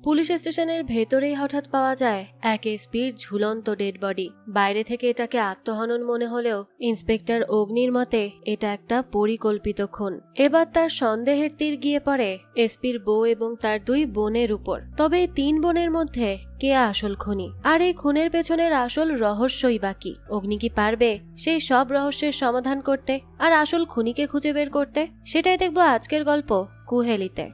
Police স্টেশনের ভেতরেই হঠাৎ পাওয়া যায় এক এসপির ঝুলন্ত ডেড বডি। বাইরে থেকে এটাকে আত্মহনন মনে হলেও ইন্সপেক্টর অগ্নির মতে এটা একটা পরিকল্পিত খুন। এবার তার সন্দেহের তীর গিয়ে পড়ে এসপির বউ এবং তার 2 বোনের উপর। তবে এই 3 বোনের মধ্যে কে আসল খুনি, আর এই খুনের পেছনের আসল রহস্যই বাকি। অগ্নি কি পারবে সেই সব রহস্যের সমাধান করতে আর আসল খুনিকে খুঁজে বের করতে? সেটাই দেখবো আজকের গল্প কুহেলিতে।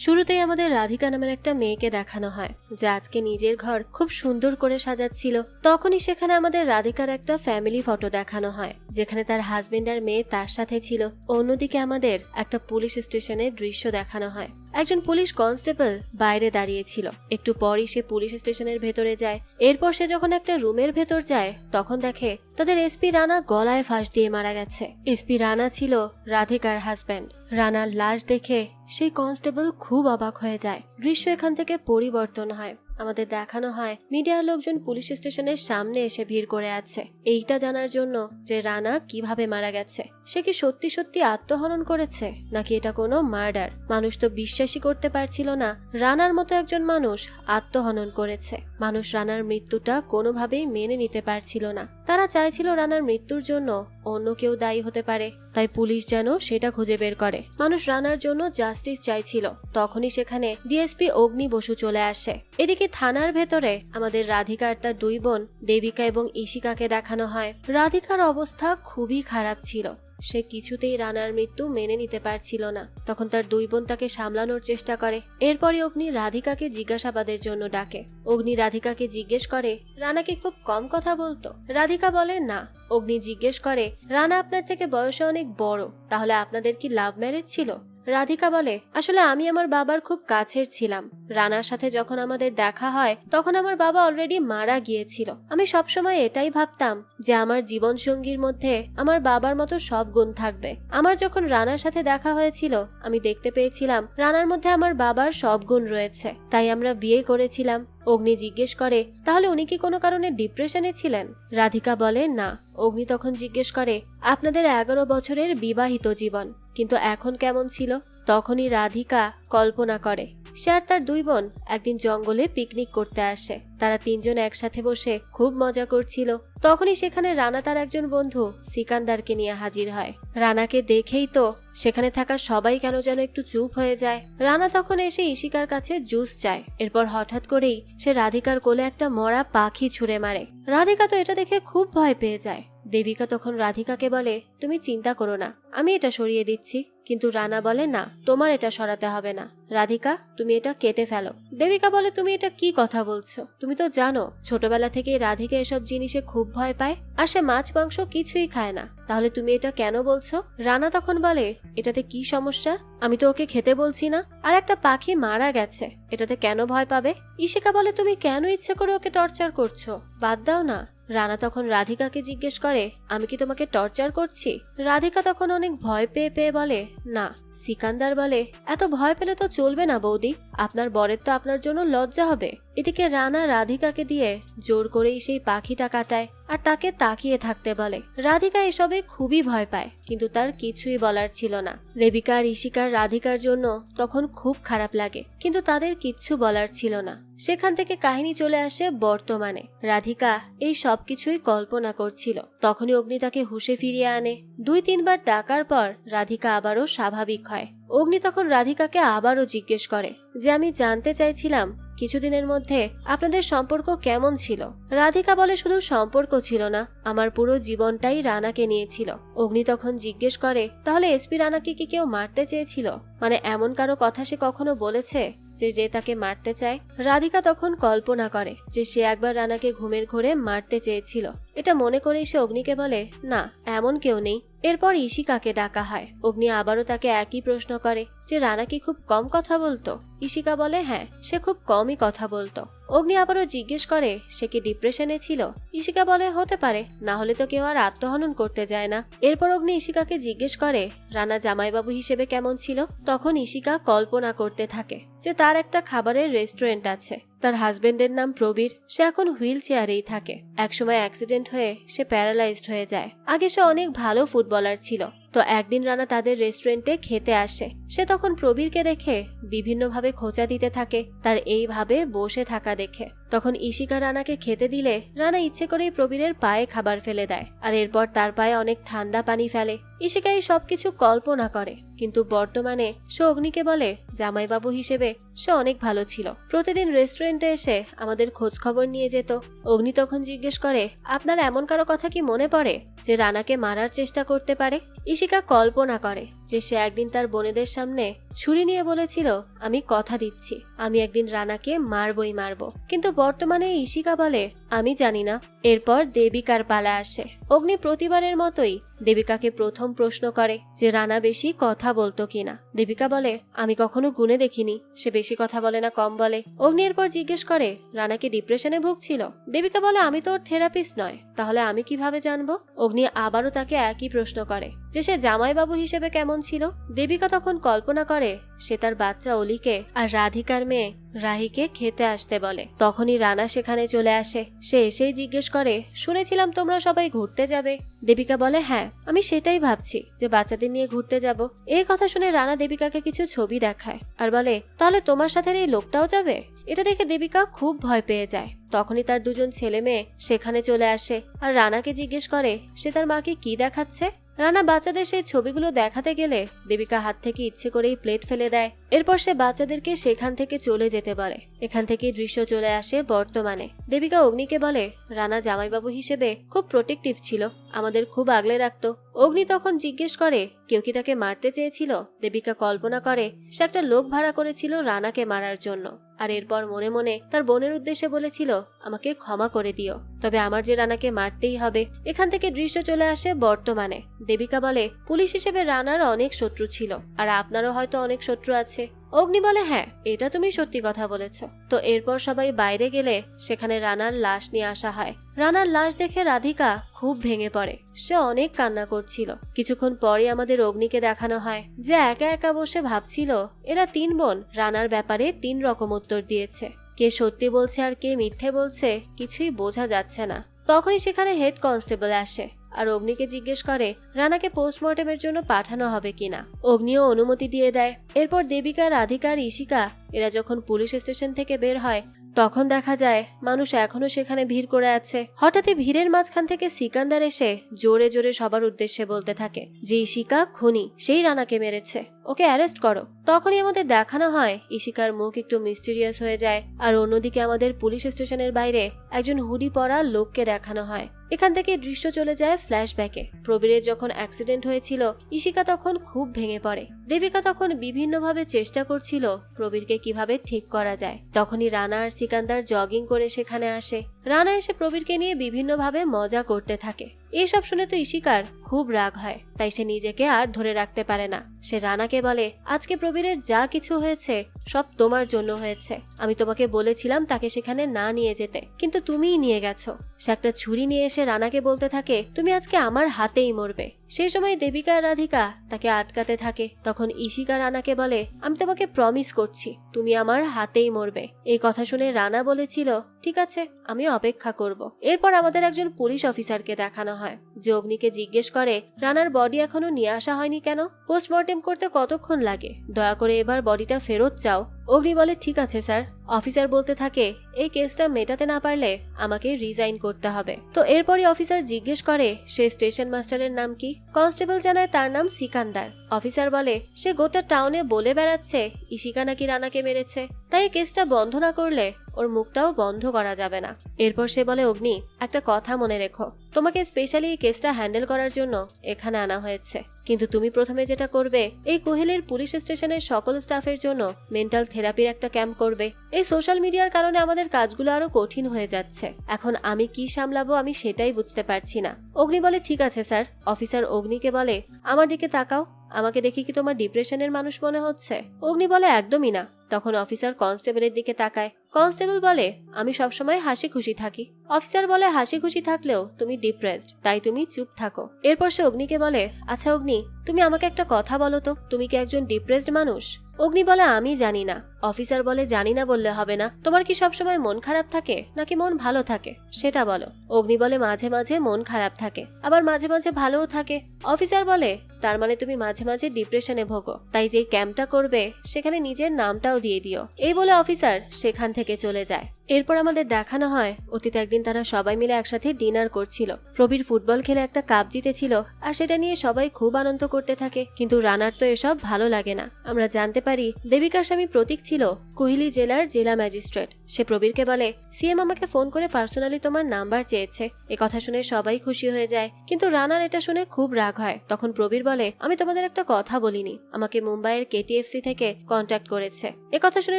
শুরুতেই আমাদের রাধিকা নামের একটা মেয়েকে দেখানো হয়, যে আজকে নিজের ঘর খুব সুন্দর করে সাজাচ্ছিল। তখনই সেখানে আমাদের রাধিকার একটা ফ্যামিলি ফটো দেখানো হয়, যেখানে তার হাজবেন্ড আর মেয়ে তার সাথে ছিল। অন্যদিকে আমাদের একটা পুলিশ স্টেশনের দৃশ্য দেখানো হয়। একজন পুলিশ কনস্টেবল বাইরে দাঁড়িয়েছিল। একটু পরই সে পুলিশ স্টেশনের ভেতরে যায়। এরপর সে যখন একটা রুমের ভেতর যায়, তখন দেখে তাদের এসপি রানা গলায় ফাঁস দিয়ে মারা গেছে। এসপি রানা ছিল রাধিকার হাজবেন্ড। রানার লাশ দেখে সেই কনস্টেবল খুব অবাক হয়ে যায়। দৃশ্য এখান থেকে পরিবর্তন হয়। আমাদের দেখানো হয় মিডিয়ার লোকজন পুলিশ স্টেশনের সামনে এসে ভিড় করে আছে, এইটা জানার জন্য যে রানা কিভাবে মারা গেছে। সে কি সত্যি সত্যি আত্মহনন করেছে নাকি এটা কোনো মার্ডার? মানুষ তো বিশ্বাসই করতে পারছিল না রানার মতো একজন মানুষ আত্মহনন করেছে। মানুষ রানার মৃত্যুটা কোনোভাবেই মেনে নিতে পারছিল না। তারা চাইছিল রানার মৃত্যুর জন্য অন্য কেউ দায়ী হতে পারে, তাই পুলিশ যেন সেটা খুঁজে বের করে। মানুষ রানার জন্য জাস্টিস চাইছিল। তখনই সেখানে ডিএসপি অগ্নি বসু চলে আসে। এদিকে থানার ভেতরে আমাদের রাধিকা আর তার 2 বোন দেবিকা এবং ইশিকাকে দেখানো হয়। রাধিকার অবস্থা খুবই খারাপ ছিল। সে কিছুতেই রানার মৃত্যু মেনে নিতে পারছিল না। তখন তার 2 বোন তাকে সামলানোর চেষ্টা করে। এরপরই অগ্নি রাধিকাকে জিজ্ঞাসাবাদের জন্য ডাকে। অগ্নি রাধিকাকে জিজ্ঞেস করে রানা কি খুব কম কথা বলতো? রাধিকা বলে না। অগ্নি জিজ্ঞেস করে রানা আপনার থেকে বয়সে অনেক বড়, তাহলে আপনাদের কি লাভ ম্যারেজ ছিল? রাধিকা বলে আসলে আমি আমার বাবার খুব কাছের ছিলাম। রানার সাথে যখন আমাদের দেখা হয় তখন আমার বাবা অলরেডি মারা গিয়েছিল। আমি সবসময় এটাই ভাবতাম যে আমার জীবন সঙ্গীর মধ্যে আমার বাবার মতো সব গুণ থাকবে। আমার যখন রানার সাথে দেখা হয়েছিল আমি দেখতে পেয়েছিলাম রানার মধ্যে আমার বাবার সব গুণ রয়েছে, তাই আমরা বিয়ে করেছিলাম। অগ্নি জিজ্ঞেস করে তাহলে উনি কি কোনো কারণে ডিপ্রেশনে ছিলেন? রাধিকা বলে না। অগ্নি তখন জিজ্ঞেস করে আপনাদের 11 বছরের বিবাহিত জীবন কিন্তু এখন কেমন ছিল? তখনই রাধিকা কল্পনা করে সে আর তার 2 বোন একদিন জঙ্গলে পিকনিক করতে আসে। তারা 3 জন একসাথে বসে খুব মজা করছিল। তখনই সেখানে রানা তার একজন বন্ধু সিকান্দারকে নিয়ে হাজির হয়। রানাকে দেখেই তো সেখানে থাকা সবাই কেন যেন একটু চুপ হয়ে যায়। রানা তখন এসে ইশিকার কাছে জুস চায়। এরপর হঠাৎ করেই সে রাধিকার কোলে একটা মরা পাখি ছুঁড়ে মারে। রাধিকা তো এটা দেখে খুব ভয় পেয়ে যায়। দেবিকা তখন রাধিকাকে বলে তুমি চিন্তা করো না, আমি এটা সরিয়ে দিচ্ছি। কিন্তু রানা বলে না, তোমার এটা সরাতে হবে না। রাধিকা তুমি এটা কেটে ফেলো। দেবিকা বলে তুমি এটা কি কথা বলছো? তুমি তো জানো ছোটবেলা থেকেই রাধিকা এসব জিনিসে খুব ভয় পায় আর সে মাছ মাংস কিছুই খায় না, তাহলে তুমি এটা কেন বলছো? রানা তখন বলে এটাতে কি সমস্যা? আমি তো ওকে খেতে বলছি না, আর একটা পাখি মারা গেছে, এটাতে কেন ভয় পাবে? ইশিকা বলে তুমি কেন ইচ্ছে করে ওকে টর্চার করছো? বাদ দাও না। রানা তখন রাধিকাকে জিজ্ঞেস করে আমি কি তোমাকে টর্চার করছি? রাধিকা তখন অনেক ভয় পেয়ে পেয়ে বলে না। সিকান্দার বলে এত ভয় পেলে তো চলবে না বৌদি, আপনার বরের তো আপনার জন্য লজ্জা হবে। এদিকে রানা রাধিকাকে দিয়ে জোর করেই সেই পাখিটা কাটায় আর তাকে তাকিয়ে থাকতে বলে। রাধিকা এসবে খুবই ভয় পায়, কিন্তু তার কিছুই বলার ছিল না। দেবিকা আর ইশিকার রাধিকার জন্য তখন খুব খারাপ লাগে, কিন্তু তাদের কিচ্ছু বলার ছিল না। সেখান থেকে কাহিনী চলে আসে বর্তমানে। রাধিকা এই সবকিছুই কল্পনা করছিল। তখনই অগ্নি তাকে হুঁশে ফিরিয়ে আনে। 2-3 বার ডাকার পর রাধিকা আবারও স্বাভাবিক হয়। অগ্নি তখন রাধিকাকে আবারও জিজ্ঞেস করে যে আমি জানতে চাইছিলাম কিছুদিনের মধ্যে আপনাদের সম্পর্ক কেমন ছিল? রাধিকা বলে শুধু সম্পর্ক ছিল না, আমার পুরো জীবনটাই রানাকে নিয়েছিল। অগ্নি তখন জিজ্ঞেস করে তাহলে এসপি রানাকে কি কেউ মারতে চেয়েছিল? মানে এমন কারো কথা সে কখনো বলেছে যে তাকে মারতে চায়? রাধিকা তখন কল্পনা করে যে সে একবার রানাকে ঘুমের ঘোরে মারতে চেয়েছিল। এটা মনে করেই সে অগ্নিকে বলে না, এমন কেউ নেই। এরপর ইশিকাকে ডাকা হয়। অগ্নি আবারও তাকে একই প্রশ্ন করে যে রানা কি খুব কম কথা বলতো? ইশিকা বলে হ্যাঁ, সে খুব কমই কথা বলতো। অগ্নি আবারও জিজ্ঞেস করে সে কি ডিপ্রেশনে ছিল? ইশিকা বলে হতে পারে, না হলে তো কেউ আর আত্মহনন করতে যায় না। এরপর অগ্নি ইশিকাকে জিজ্ঞেস করে রানা জামাইবাবু হিসেবে কেমন ছিল? তখন ইশিকা কল্পনা করতে থাকে যে তার একটা খাবারের রেস্টুরেন্ট আছে, তার হাজবেন্ডের নাম প্রবীর, সে এখন হুইল চেয়ারেই থাকে। একসময় অ্যাক্সিডেন্ট হয়ে সে প্যারালাইজড হয়ে যায়। আগে সে অনেক ভালো ফুটবলার ছিল, তো একদিন রানা তাদের রেস্টুরেন্টে খেতে আসে। সে তখন প্রবীরকে দেখে বিভিন্নভাবে খোঁচা দিতে থাকে তার এইভাবে বসে থাকা দেখে। তখন ইশিকা রানাকে খেতে দিলে রানা ইচ্ছে করেই প্রবীরের পায়ে খাবার ফেলে দেয়, আর এরপর তার পায়ে অনেক ঠান্ডা পানি ফেলে। ইশিকা এই সবকিছু কল্পনা করে, কিন্তু বর্তমানে সে অগ্নিকে বলে জামাইবাবু হিসেবে সে অনেক ভালো ছিল, প্রতিদিন রেস্টুরেন্টে এসে আমাদের খোঁজ খবর নিয়ে যেত। অগ্নি তখন জিজ্ঞেস করে, আপনার এমন কারো কথা কি মনে পড়ে যে রানাকে মারার চেষ্টা করতে পারে? ইশিকা কল্পনা করে যে সে একদিন তার বোনেদের সামনে ছুরি নিয়ে বলেছিল, আমি কথা দিচ্ছি আমি একদিন রানাকে মারবই মারবো। কিন্তু বর্তমানে ইশিকা বলে, আমি জানি না। এরপর দেবিকার পালা আসে। অগ্নি প্রতিবারের মতোই দেবিকাকে প্রথম প্রশ্ন করে যে রানা বেশি কথা বলতো কিনা। দেবিকা বলে, আমি কখনো গুনে দেখিনি সে বেশি কথা বলে না কম বলে। অগ্নি এরপর জিজ্ঞেস করে, রানা কি ডিপ্রেশনে ভুগছিল? দেবিকা বলে, আমি তো ওর থেরাপিস্ট নয়, তাহলে আমি কিভাবে জানবো? অগ্নি আবারও তাকে একই প্রশ্ন করে যে সে জামাইবাবু হিসেবে কেমন ছিল। দেবিকা তখন কল্পনা করে সে তার বাচ্চা অলিকে আর রাধিকার মেয়ে রাহিকে খেতে আসতে বলে। তখনই রানা সেখানে চলে আসে। সে এসেই জিজ্ঞেস করে, শুনেছিলাম তোমরা সবাই ঘুরতে যাবে। দেবিকা বলে, হ্যাঁ আমি সেটাই ভাবছি যে বাচ্চাদের নিয়ে ঘুরতে যাব। এই কথা শুনে রানা দেবিকাকে কিছু ছবি দেখায় আর বলে, তাহলে তোমার সাথে এই লোকটাও যাবে? এটা দেখে দেবিকা খুব ভয় পেয়ে যায়। তখনই তার দুজন ছেলে মেয়ে সেখানে চলে আসে আর রানাকে জিজ্ঞেস করে সে তার মাকে কি দেখাচ্ছে। রানা বাচ্চাদের সেই ছবিগুলো দেখাতে গেলে দেবিকা হাত থেকে ইচ্ছে করেই প্লেট ফেলে দেয়। এরপর সে বাচ্চাদেরকে সেখান থেকে চলে যেতে বলে। এখান থেকেই দৃশ্য চলে আসে বর্তমানে। দেবিকা অগ্নিকে বলে, রানা জামাইবাবু হিসেবে খুব প্রোটেক্টিভ ছিল, আমাদের খুব আগলে রাখতো। অগ্নি তখন জিজ্ঞেস করে, কেউ কি তাকে মারতে চেয়েছিল? দেবিকা কল্পনা করে সে একটা লোক ভাড়া করেছিল রানাকে মারার জন্য, আর এরপর মনে মনে তার বোনের উদ্দেশ্যে বলেছিল, আমাকে ক্ষমা করে দিও, তবে আমার যে রানাকে মারতেই হবে। এখান থেকে দৃশ্য চলে আসে বর্তমানে। দেবিকা বলে, পুলিশ হিসেবে রানার অনেক শত্রু ছিল, আর আপনারও হয়তো অনেক শত্রু আছে। অগ্নি বলে, হ্যাঁ এটা তুমি সত্যি কথা বলেছ। তো এরপর সবাই বাইরে গেলে সেখানে রানার লাশ নিয়ে আসা হয়। রানার লাশ দেখে রাধিকা খুব ভেঙে পড়ে, সে অনেক কান্না করছিল। কিছুক্ষণ পরে আমাদের অগ্নিকে দেখানো হয় যে একা একা বসে ভাবছিল এরা তিন বোন রানার ব্যাপারে তিন রকম উত্তর দিয়েছে। কে সত্যি বলছে আর কে মিথ্যে বলছে কিছুই বোঝা যাচ্ছে না। তখনই সেখানে হেড কনস্টেবল আসে আর অগ্নিকে জিজ্ঞেস করে রানাকে পোস্টমর্টমের জন্য পাঠানো হবে কিনা। অগ্নিও অনুমতি দিয়ে দেয়। এরপর দেবিকা, রাধিকা আর ইশিকা এরা যখন পুলিশ স্টেশন থেকে বের হয় তখন দেখা যায় মানুষ এখনো সেখানে ভিড় করে আছে। হঠাৎই ভিড়ের মাঝখান থেকে সিকান্দার এসে জোরে জোরে সবার উদ্দেশ্যে বলতে থাকে যে ইশিকা খুনি, সেই রানাকে মেরেছে, ওকে অ্যারেস্ট করো। তখনই আমাদের দেখানো হয় ইশিকার মুখ একটু মিস্টিরিয়াস হয়ে যায়, আর অন্যদিকে আমাদের পুলিশ স্টেশনের বাইরে একজন হুডি পরা লোককে দেখানো হয়। এখান থেকে দৃশ্য চলে যায় ফ্ল্যাশব্যাকে। প্রবীরের যখন অ্যাক্সিডেন্ট হয়েছিল ইশিকা তখন খুব ভেঙে পড়ে। দেবিকা তখন বিভিন্নভাবে চেষ্টা করছিল প্রবীরকে কিভাবে ঠিক করা যায়। তখনই রানা আর সিকান্দার জগিং করে সেখানে আসে। রানা এসে প্রবীরকে নিয়ে বিভিন্নভাবে মজা করতে থাকে। এইসব শুনে তো ইশিকার খুব রাগ হয়, তাই সে নিজেকে আর ধরে রাখতে পারে না। সে রানাকে বলে, আজকে প্রবীরের যা কিছু হয়েছে সব তোমার জন্য হয়েছে। আমি তোমাকে বলেছিলাম তাকে সেখানে না নিয়ে যেতে, কিন্তু তুমিই নিয়ে গেছো। সে একটা ছুরি নিয়ে এসে রানাকে বলতে থাকে, তুমি আজকে আমার হাতেই মরবে। সেই সময় দেবিকা আর রাধিকা তাকে আটকাতে থাকে। তখন ইশিকা রানাকে বলে, আমি তোমাকে প্রমিস করছি তুমি আমার হাতেই মরবে। এই কথা শুনে রানা বলেছিল, ঠিক আছে আমি অপেক্ষা করব। এরপর আমাদের একজন পুলিশ অফিসারকে দেখানো হয় যে অগ্নিকে জিজ্ঞেস করে রানার বডি এখনো নিয়ে আসা হয়নি কেন, পোস্টমর্টেম করতে কতক্ষণ লাগে, দয়া করে এবার বডিটা ফেরত চাও। অগ্নি বলে, ঠিক আছে স্যার। অফিসার বলতে থাকে, এই কেসটা মেটাতে না পারলে আমাকে রিজাইন করতে হবে। তো এরপরই অফিসার জিজ্ঞেস করে সে স্টেশন মাস্টারের নাম কি। কনস্টেবল জানায় তার নাম সিকান্দার। অফিসার বলে, সে গোটা টাউনে বলে বেড়াচ্ছে ইশিকা নাকি রানাকে মেরেছে, তাই কেসটা বন্ধ না করলে ওর মুখটাও বন্ধ করা যাবে না। এরপর সে বলে, অগ্নি একটা কথা মনে রেখো, তোমাকে স্পেশালি এই কেসটা হ্যান্ডেল করার জন্য এখানে আনা হয়েছে, কিন্তু তুমি প্রথমে যেটা করবে এই কোহেলির পুলিশ স্টেশনের সকল স্টাফের জন্য মেন্টাল থেরাপির একটা ক্যাম্প করবে। এই সোশ্যাল মিডিয়ার কারণে আমাদের কাজগুলো আরো কঠিন হয়ে যাচ্ছে, এখন আমি কি সামলাবো আমি সেটাই বুঝতে পারছি না। অগ্নি বলে, ঠিক আছে স্যার। অফিসার অগ্নিকে বলে, আমার দিকে তাকাও, আমাকে দেখি কি তোমার ডিপ্রেশনের মানুষ মনে হচ্ছে? অগ্নি বলে, একদমই না। তখন অফিসার কনস্টেবলের দিকে তাকায়। কনস্টেবল বলে, আমি সবসময় হাসি খুশি থাকি। অফিসার বলে, হাসি খুশি থাকলেও তুমি ডিপ্রেসড, তাই তুমি চুপ থাকো। এরপর সে অগ্নিকে বলে, আচ্ছা অগ্নি, তুমি আমাকে একটা কথা বলো তো, তুমি কি একজন ডিপ্রেসড মানুষ? অগ্নি বলে, আমি জানি না। অফিসার বলে, জানি না বললে হবে না, তোমার কি সবসময় মন খারাপ থাকে নাকি মন ভালো থাকে সেটা বলো। অগ্নি বলে, মাঝে মাঝে মন খারাপ থাকে, আবার মাঝে মাঝে ভালোও থাকে। অফিসার বলে, তার মানে তুমি মাঝে মাঝে ডিপ্রেশনে ভোগো, তাই যে ক্যাম্পটা করবে সেখানে নিজের নামটাও দিয়ে দিও। এই বলে অফিসার সেখান থেকে চলে যায়। এরপর আমাদের দেখানো হয় অতীতে একদিন তারা সবাই মিলে একসাথে ডিনার করছিল। প্রবীর ফুটবল খেলে একটা কাপ জিতেছিল, আর সেটা নিয়ে সবাই খুব আনন্দ করতে থাকে। কিন্তু রানার তো এসব ভালো লাগে না। আমরা জানতে পারি দেবিকার স্বামী প্রতীক ছিল কোহিলি জেলার জেলা ম্যাজিস্ট্রেট। সে প্রবীরকে বলে, সিএম আমাকে ফোন করে পার্সোনালি তোমার নাম্বার চেয়েছে। এ কথা শুনে সবাই খুশি হয়ে যায়, কিন্তু রানার এটা শুনে খুব রাগ হয়। তখন প্রবীর বলে, আমি তোমাদের একটা কথা বলিনি, আমাকে মুম্বাইয়ের কেটিএফসি থেকে কন্ট্যাক্ট করেছে। এ কথা শুনে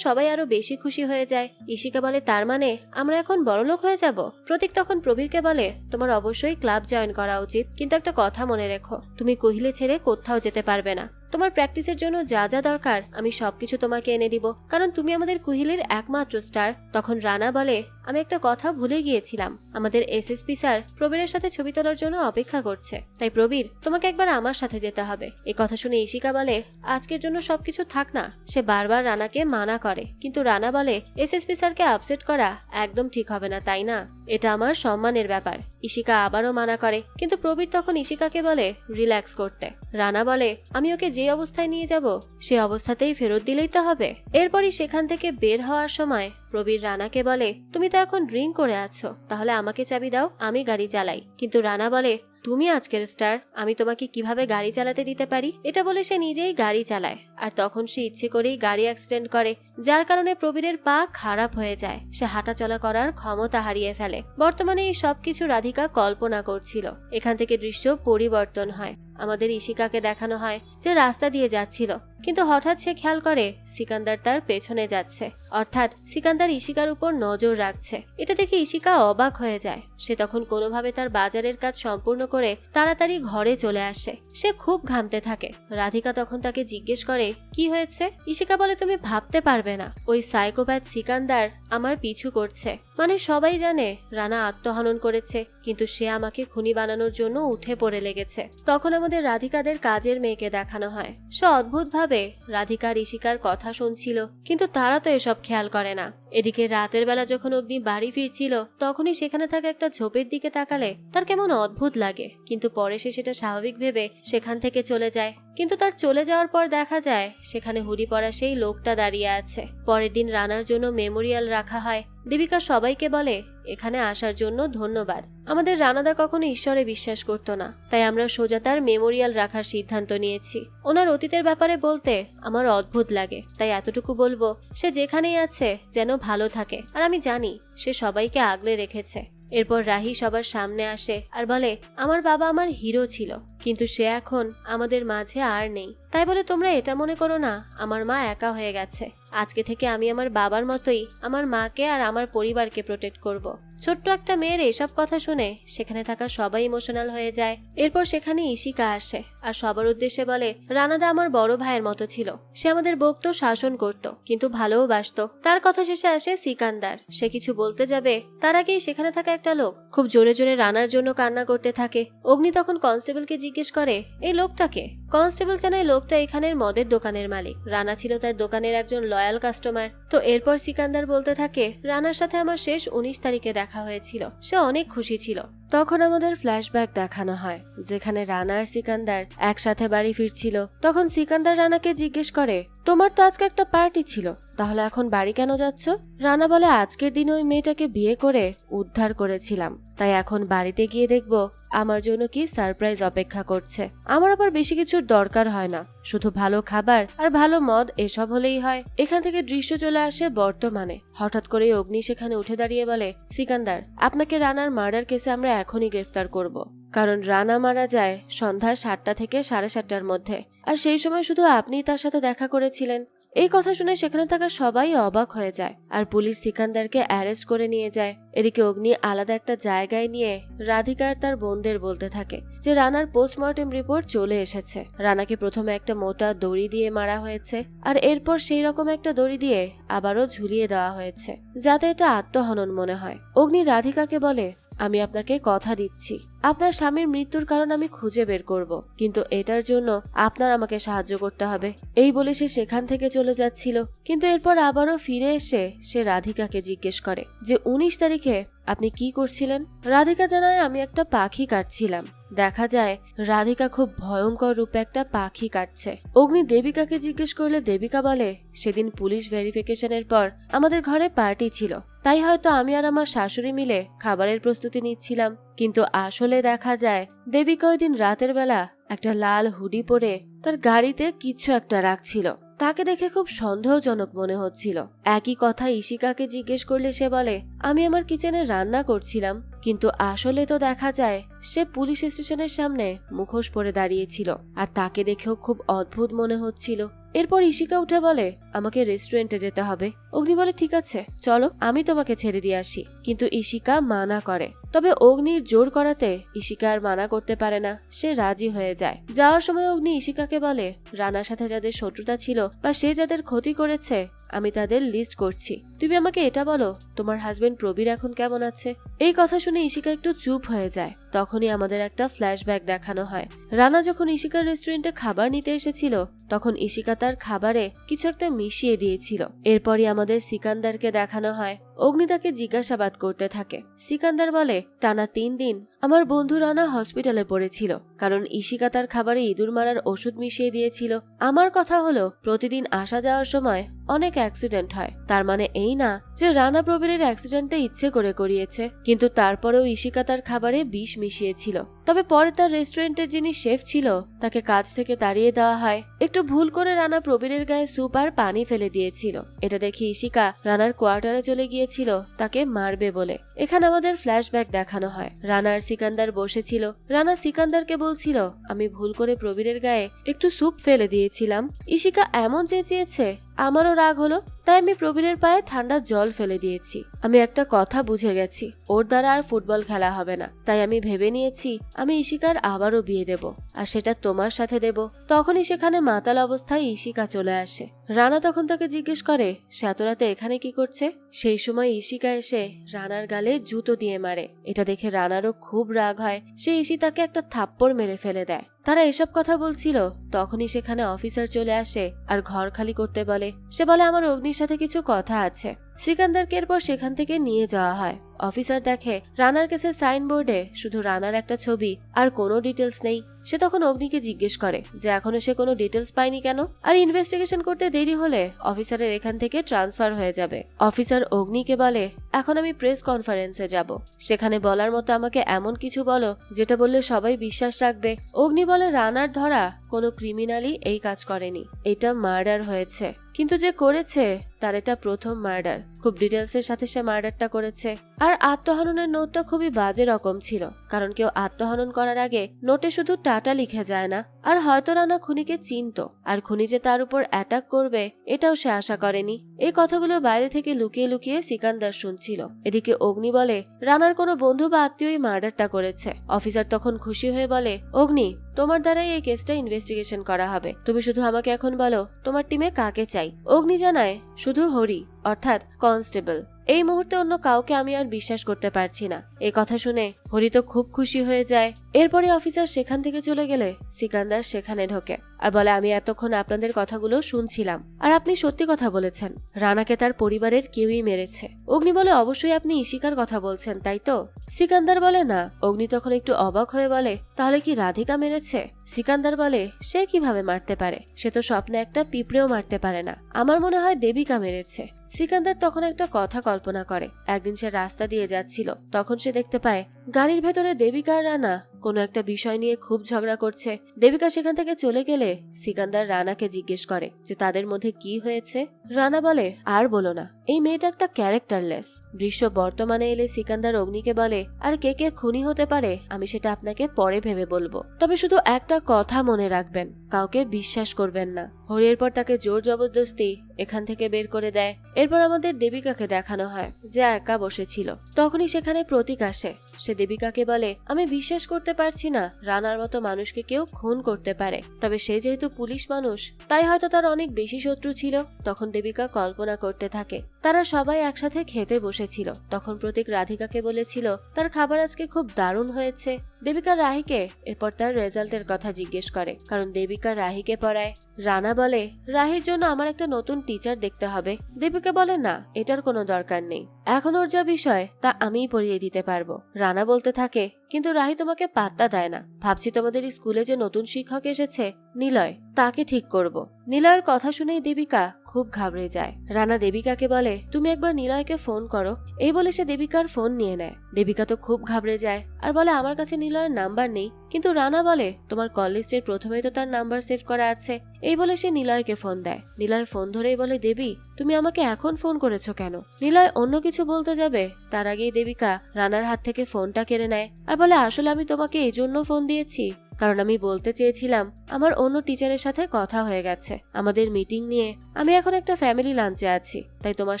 সবাই আরো বেশি খুশি হয়ে যায়। ইশিকা বলে, তার মানে আমরা এখন বড়লোক হয়ে যাব? প্রতীক তখন প্রবীরকে বলে, তোমার অবশ্যই ক্লাব জয়েন করা উচিত, কিন্তু একটা কথা মনে রেখো, তুমি কোহিলি ছেড়ে কোথাও যেতে পারবে না। তোমার প্র্যাকটিসের জন্য যা যা দরকার আমি সবকিছু তোমাকে এনে দিব, কারণ তুমি আমাদের কোহিলির একমাত্র স্টার। তখন রানা বলে, আমি একটা কথা ভুলে গিয়েছিলাম, আমাদের এসএসপি স্যার প্রবীরের সাথে ছবি তোলার জন্য অপেক্ষা করছে, তাই প্রবীর তোমাকে একবার আমার সাথে যেতে হবে। এই কথা শুনে ইশিকা বলে, আজকের জন্য সবকিছু থাক না। সে বারবার রানাকে মানা করে, কিন্তু রানা বলে, এসএসপি স্যারকে আপসেট করা একদম ঠিক হবে না, তাই না? এটা আমার সম্মানের ব্যাপার। ইশিকা আবারও মানা করে, কিন্তু প্রবীর তখন ইশিকাকে বলে রিল্যাক্স করতে। রানা বলে, আমি ওকে যে অবস্থায় নিয়ে যাব সে অবস্থাতেই ফেরত দিলেই তো হবে। এরপরই সেখান থেকে বের হওয়ার সময় প্রবীর রানাকে বলে, তুমি তো এখন ড্রিঙ্ক করে আছো, তাহলে আমাকে চাবি দাও, আমি গাড়ি চালাই। কিন্তু রানা বলে, তুমি আজকের স্টার, আমি তোমাকে কিভাবে গাড়ি চালাতে দিতে পারি? এটা বলে সে নিজেই গাড়ি চালায়, আর তখন সে ইচ্ছে করেই গাড়ি অ্যাক্সিডেন্ট করে, যার কারণে প্রবীরের পা খারাপ হয়ে যায়। সে হাঁটাচলা করার ক্ষমতা হারিয়ে ফেলে। বর্তমানে এই সবকিছু রাধিকা কল্পনা করছিল। এখান থেকে দৃশ্য পরিবর্তন হয়। আমাদের ইশিকাকে দেখানো হয় যে রাস্তা দিয়ে যাচ্ছিল, কিন্তু হঠাৎ সে খেয়াল করে সিকান্দার তার পেছনে যাচ্ছে, অর্থাৎ সিকান্দার ইশিকার উপর নজর রাখছে। এটা দেখে ইশিকা অবাক হয়ে যায়। সে তখন কোনোভাবে তার বাজারের কাজ সম্পূর্ণ করে তাড়াতাড়ি ঘরে চলে আসে। সে খুব ঘামতে থাকে। রাধিকা তখন তাকে জিজ্ঞেস করে, কি হয়েছে? ইশিকা বলে, তুমি ভাবতে পারবে না, ওই সাইকোপ্যাথ সিকান্দার আমার পিছু করছে। মানে সবাই জানে রানা আত্মহনন করেছে, কিন্তু সে আমাকে খুনি বানানোর জন্য উঠে পড়ে লেগেছে। তখন আমাদের রাধিকাদের কাজের মেয়েকে দেখানো হয়। সে অদ্ভুতভাবে রাধিকা ইশিকার কথা শুনছিল, কিন্তু তারা তো এসব খেয়াল করে না। এদিকে রাতের বেলা যখন অগ্নি বাড়ি ফিরছিল, তখনই সেখানে থাকা একটা ঝোপের দিকে তাকালে তার কেমন অদ্ভুত লাগে, কিন্তু পরে সে সেটা স্বাভাবিক ভেবে সেখান থেকে চলে যায়। কিন্তু তার চলে যাওয়ার পর দেখা যায় সেখানে হুডি পরা সেই লোকটা দাঁড়িয়ে আছে। পরের দিন রানার জন্য মেমোরিয়াল রাখা হয়। দেবিকা সবাইকে বলে, এখানে আসার জন্য ধন্যবাদ। আমাদের রানাদা কখনো ঈশ্বরে বিশ্বাস করত না, তাই আমরা সোজা তার মেমোরিয়াল রাখার সিদ্ধান্ত নিয়েছি। ওনার অতীতের ব্যাপারে বলতে আমার অদ্ভুত লাগে, তাই এতটুকু বলবো, সে যেখানেই আছে যেন ভালো থাকে, আর আমি জানি সে সবাইকে আগলে রেখেছে। এরপর রাহি সবার সামনে আসে আর বলে, আমার বাবা আমার হিরো ছিল, কিন্তু সে এখন আমাদের মাঝে আর নেই। তাই বলে তোমরা এটা মনে করো না আমার মা একা হয়ে গেছে। আজকে থেকে আমি আমার বাবার মতোই আমার মাকে আর আমার পরিবারকে প্রোটেক্ট করব। ছোট্ট একটা মেয়ের এসব কথা শুনে সেখানে থাকা সবাই ইমোশনাল হয়ে যায়। এরপর সেখানে ইশিকা আসে আর সবার উদ্দেশ্যে বলে, রানাদা আমার বড় ভাইয়ের মতো ছিল, সে আমাদের বকতো, শাসন করত, কিন্তু ভালোও বাসতো। তার কথা শেষে আসে সিকান্দার। সে কিছু বলতে যাবে তার আগেই সেখানে থাকা একটা লোক খুব জোরে জোরে রানার জন্য কান্না করতে থাকে। অগ্নি তখন কনস্টেবলকে জিজ্ঞেস করে, এই লোকটাকে? কনস্টেবল জানায় লোকটা এখানের মদের দোকানের মালিক। রানা ছিল তার দোকানের একজন লয়াল কাস্টমার। তো এরপর সিকান্দার বলতে থাকে, রানার সাথে আমার শেষ 19 তারিখে দেখা হয়েছিল, সে অনেক খুশি ছিল। তখন আমাদের ফ্ল্যাশব্যাক দেখানো হয়, যেখানে রানা আর সিকান্দার একসাথে বাড়ি ফিরছিল। তখন সিকান্দার রানাকে জিজ্ঞেস করে, তোমার তো আজকে একটা পার্টি ছিল, তাহলে এখন বাড়ি কেন যাচ্ছ? রানা বলে, আজকের দিনে ওই মেয়েটাকে বিয়ে করে উদ্ধার করেছিলাম, তাই এখন বাড়িতে গিয়ে দেখবো আমার জন্য কি সারপ্রাইজ অপেক্ষা করছে। আমার আবার বেশি কিছুর দরকার হয় না, শুধু ভালো খাবার আর ভালো মদ এসব হলেই হয়। এখান থেকে দৃশ্য চলে আসে বর্তমানে। হঠাৎ করে অগ্নি সেখানে উঠে দাঁড়িয়ে বলে, সিকান্দার, আপনাকে রানার মার্ডার কেসে আমরা এখনই গ্রেফতার করব, কারণ রানা মারা যায় সন্ধ্যা 7টা থেকে 7:30টার মধ্যে, আর সেই সময় শুধু আপনিই তার সাথে দেখা করেছিলেন। এই কথা শুনে সেখানে থাকা সবাই অবাক হয়ে যায় আর পুলিশ সিকান্দারকে অ্যারেস্ট করে নিয়ে যায়। এদিকে অগ্নি আলাদা একটা জায়গায় নিয়ে রাধিকার তার বোনদের বলতে থাকে যে রানার পোস্টমর্টেম রিপোর্ট চলে এসেছে। রানাকে প্রথমে একটা মোটা দড়ি দিয়ে মারা হয়েছে আর এরপর সেই রকম একটা দড়ি দিয়ে আবারও ঝুলিয়ে দেওয়া হয়েছে যাতে এটা আত্মহনন মনে হয়। অগ্নি রাধিকাকে বলে, আমি আপনাকে কথা দিচ্ছি আপনার স্বামীর মৃত্যুর কারণ আমি খুঁজে বের করব, কিন্তু এটার জন্য আপনার আমাকে সাহায্য করতে হবে। এই বলে সে সেখান থেকে চলে যাচ্ছিল, কিন্তু এরপর আবারও ফিরে এসে সে রাধিকাকে জিজ্ঞেস করে যে 19 তারিখে আপনি কি করছিলেন। রাধিকা জানায়, আমি একটা পাখি কাটছিলাম। দেখা যায় রাধিকা খুব ভয়ঙ্কর রূপে একটা পাখি কাটছে। অগ্নি দেবিকাকে জিজ্ঞেস করলে দেবিকা বলে, সেদিন পুলিশ ভেরিফিকেশনের পর আমাদের ঘরে পার্টি ছিল, তাই হয়তো আমি আর আমার শাশুড়ি মিলে খাবারের প্রস্তুতি নিচ্ছিলাম। কিন্তু আসলে দেখা যায় দেবিকা ওই দিন রাতের বেলা একটা লাল হুডি পরে তার গাড়িতে কিছু একটা রাখছিল। তাকে দেখে খুব সন্দেহজনক মনে হচ্ছিল। একই কথা ইশিকাকে জিজ্ঞেস করলে সে বলে, আমি আমার কিচেনে রান্না করছিলাম, কিন্তু আসলে তো দেখা যায় সে পুলিশ স্টেশনের সামনে মুখোশ পরে দাঁড়িয়েছিল আর তাকে দেখেও খুব অদ্ভুত মনে হচ্ছিল। এরপর ইশিকা উঠে বলে, আমাকে রেস্টুরেন্টে যেতে হবে। অগ্নি বলে, ঠিক আছে চলো, আমি তোমাকে ছেড়ে দিয়ে আসি। কিন্তু ইশিকা মানা করে। তবে অগ্নির জোর করাতে ইশিকা আর মানা করতে পারে না, সে রাজি হয়ে যায়। যাওয়ার সময় অগ্নি ইশিকাকে বলে, রানার সাথে যাদের শত্রুতা ছিল বা সে যাদের ক্ষতি করেছে আমি তাদের লিস্ট করছি, তুমি আমাকে এটা বলো তোমার হাজবেন্ড প্রবীর এখন কেমন আছে। এই কথা শুনে ইশিকা একটু চুপ হয়ে যায়। তখনই আমাদের একটা ফ্ল্যাশব্যাক দেখানো হয়। রানা যখন ইশিকার রেস্টুরেন্টে খাবার নিতে এসেছিল তখন ইশিকা তার খাবারে কিছু একটা মিশিয়ে দিয়েছিল। এরপরই আমাদের সিকান্দারকে দেখানো হয়। অগ্নি তাকে জিজ্ঞাসাবাদ করতে থাকে। সিকান্দার বলে, টানা 3 দিন আমার বন্ধু রানা হসপিটালে পড়েছিল, কারণ ইশিকা তার খাবারে ইঁদুর মারার ওষুধ মিশিয়ে দিয়েছিল। আমার কথা হলো, প্রতিদিন আসা যাওয়ার সময় অনেক অ্যাক্সিডেন্ট হয়, তার মানে এই না যে রানা প্রবীরের অ্যাক্সিডেন্টটা ইচ্ছে করে করিয়েছে, কিন্তু তারপরেও ইশিকা তার খাবারে বিষ মিশিয়েছিল। তবে পরে তার রেস্টুরেন্টের যিনি শেফ ছিল তাকে কাজ থেকে তাড়িয়ে দেওয়া হয়। একটু ভুল করে রানা প্রবীরের গায়ে স্যুপ আর পানি ফেলে দিয়েছিল। এটা দেখে ইশিকা রানার কোয়ার্টারে চলে গিয়েছিল তাকে মারবে বলে। এখানে আমাদের ফ্ল্যাশব্যাক দেখানো হয়। রানা আর সিকান্দার বসেছিল। রানা সিকান্দারকে বলছিল, আমি ভুল করে প্রবীরের গায়ে একটু স্যুপ ফেলে দিয়েছিলাম। ইশিকা এমন চেঁচিয়েছে আমারও রাগ হলো, তাই আমি প্রবীরের পায়ে ঠান্ডা জল ফেলে দিয়েছি। আমি একটা কথা বুঝে গেছি, ওর দ্বারা আর ফুটবল খেলা হবে না, তাই আমি ভেবে নিয়েছি আমি ইশিকার আবারও বিয়ে দেব, আর সেটা তোমার সাথে দেব। তখনই সেখানে মাতাল অবস্থায় ইশিকা চলে আসে। রানা তখন তাকে জিজ্ঞেস করে, সে এত রাতে এখানে কি করছে। সেই সময় ইশিকা এসে রানার গালে জুতো দিয়ে মারে। এটা দেখে রানারও খুব রাগ হয়। সে ইশিতাকে একটা থাপ্পড় মেরে ফেলে দেয়। তারা এসব কথা বলছিল, তখনই সেখানে অফিসার চলে আসে আর ঘর খালি করতে বলে। সে বলে, আমার অগ্নির সাথে কিছু কথা আছে। সিকান্দারকে এরপর সেখান থেকে নিয়ে যাওয়া হয়। অফিসার দেখে রানার কেসের সাইনবোর্ডে শুধু রানার একটা ছবি আর কোনো ডিটেলস নেই। সে তখন অগ্নিকে জিজ্ঞেস করে যে এখনো সে কোনো ডিটেলস পায়নি কেন, আর ইনভেস্টিগেশন করতে দেরি হলে অফিসারের এখান থেকে ট্রান্সফার হয়ে যাবে। অফিসার অগ্নিকে বলে, এখন আমি প্রেস কনফারেন্সে যাব, সেখানে বলার মতো আমাকে এমন কিছু বলো যেটা বললে সবাই বিশ্বাস রাখবে। অগ্নি বলে, রানার ধরা কোনো ক্রিমিনালই এই কাজ করেনি, এটা মার্ডার হয়েছে, কিন্তু যে করেছে তার এটা প্রথম মার্ডার। খুব ডিটেলসের সাথে সে মার্ডারটা করেছে। আর আত্মহননের নোটটা খুবই বাজে রকম ছিল, কারণ কেউ আত্মহনন করার আগে নোটে শুধু টাটা লিখে যায় না। আর হয়তো রানা খুনিকে চিনতো, আর খুনি যে তার উপর অ্যাটাক করবে এটাও সে আশা করেনি। এই কথাগুলো বাইরে থেকে লুকিয়ে লুকিয়ে সিকান্দার শুনছিল। এদিকে অগ্নি বলে, রানার কোনো বন্ধু বা আত্মীয়ই মার্ডারটা করেছে। অফিসার তখন খুশি হয়ে বলে, অগ্নি, তোমার দ্বারাই এই কেসটা ইনভেস্টিগেশন করা হবে, তুমি শুধু আমাকে এখন বলো তোমার টিমে কাকে চাই। অগ্নি জানায়, শুধু হরি অর্থাৎ কনস্টেবল। এই মুহূর্তে অন্য কাউকে আমি আর বিশ্বাস করতে পারছি না। এই কথা শুনে হরি তো খুব খুশি হয়ে যায়। এরপরে অফিসার সেখান থেকে চলে গেলে সিকান্দার সেখানে ঢোকে আর বলে, আমি এতক্ষণ আপনাদের কথাগুলো শুনছিলাম, আর আপনি সত্যি কথা বলেছেন, রানাকে তার পরিবারের কেউই মেরেছে। অগ্নি বলে, অবশ্যই আপনি ইশিকার কথা বলছেন তাই তো। সিকান্দার বলে, না। অগ্নি তখন একটু অবাক হয়ে বলে, তাহলে কি রাধিকা মেরেছে? সিকান্দার বলে, সে কিভাবে মারতে পারে, সে তো স্বপ্নে একটা পিঁপড়েও মারতে পারে না, আমার মনে হয় দেবিকা মেরেছে। সিকান্দার তখন একটা কথা কল্পনা করে। একদিন সে রাস্তা দিয়ে যাচ্ছিল, তখন সে দেখতে পায় গাড়ির ভেতরে দেবিকা আর রানা কোনো একটা বিষয় নিয়ে খুব ঝগড়া করছে। দেবিকা সেখান থেকে চলে গেলে সিকান্দার রানাকে জিজ্ঞেস করে যে তাদের মধ্যে কি হয়েছে। রানা বলে, আর বলো না, এই মেয়েটা একটা ক্যারেক্টারলেস। দৃশ্য বর্তমানে এলে সিকান্দার অগ্নিকে বলে, আর কে কে খুনি হতে পারে আমি সেটা আপনাকে পরে ভেবে বলবো, তবে শুধু একটা কথা মনে রাখবেন, কাউকে বিশ্বাস করবেন না। হরি এরপর তাকে জোর জবরদস্তি এখান থেকে বের করে দেয়। এরপর আমাদের দেবিকাকে দেখানো হয় যে একা বসেছিল। তখনই সেখানে প্রতীক আসে। সে দেবিকাকে বলে, আমি বিশ্বাস করতে পারছি না রানার মতো মানুষকে কেউ খুন করতে পারে, তবে সে যেহেতু পুলিশ মানুষ তাই হয়তো তার অনেক বেশি শত্রু ছিল। তখন দেবিকা কল্পনা করতে থাকে তারা সবাই একসাথে খেতে বসেছিল। তখন প্রতীক রাধিকাকে বলেছিল তার খাবার আজকে খুব দারুণ হয়েছে। দেবিকা রাহিকে এরপর তার রেজাল্টের কথা জিজ্ঞেস করে, কারণ দেবিকা রাহিকে পড়ায়। রানা বলে, রাহির জন্য আমার একটা নতুন টিচার দেখতে হবে। দেবিকা বলে, না, এটার কোনো দরকার নেই, এখন ওর যা বিষয় তা আমিই পড়িয়ে দিতে পারবো। রানা বলতে থাকে, কিন্তু রাহি তোমাকে পাত্তা দেয় না। ভাবছি তোমাদের স্কুলে যে নতুন শিক্ষক এসেছে নিলয়, তাকে ঠিক করব। নিলয়ের কথা শুনেই দেবিকা খুব ঘাবড়ে যায়। রানা দেবিকাকে বলে, তুমি একবার নিলয়কে ফোন করো। এই বলে সে দেবিকার ফোন নিয়ে নেয়। দেবিকা তো খুব ঘাবড়ে যায় আর বলে, আমার কাছে নিলয়ের নাম্বার নেই। কিন্তু রানা বলে, তোমার কল লিস্টের প্রথমেই তো তার নাম্বার সেভ করা আছে। এই বলে সে নিলয়কে ফোন দেয়। নিলয় ফোন ধরেই বলে, দেবী, তুমি আমাকে এখন ফোন করেছো কেন? নিলয় অন্য কিছু বলতে যাবে তার আগেই দেবিকা রানার হাত থেকে ফোনটা কেড়ে নেয় আর বলে, আসলে আমি তোমাকে এই জন্য ফোন দিয়েছি কারণ আমি বলতে চেয়েছিলাম আমার অন্য টিচারের সাথে কথা হয়ে গেছে আমাদের মিটিং নিয়ে। আমি এখন একটা ফ্যামিলি লাঞ্চে আছি, তাই তোমার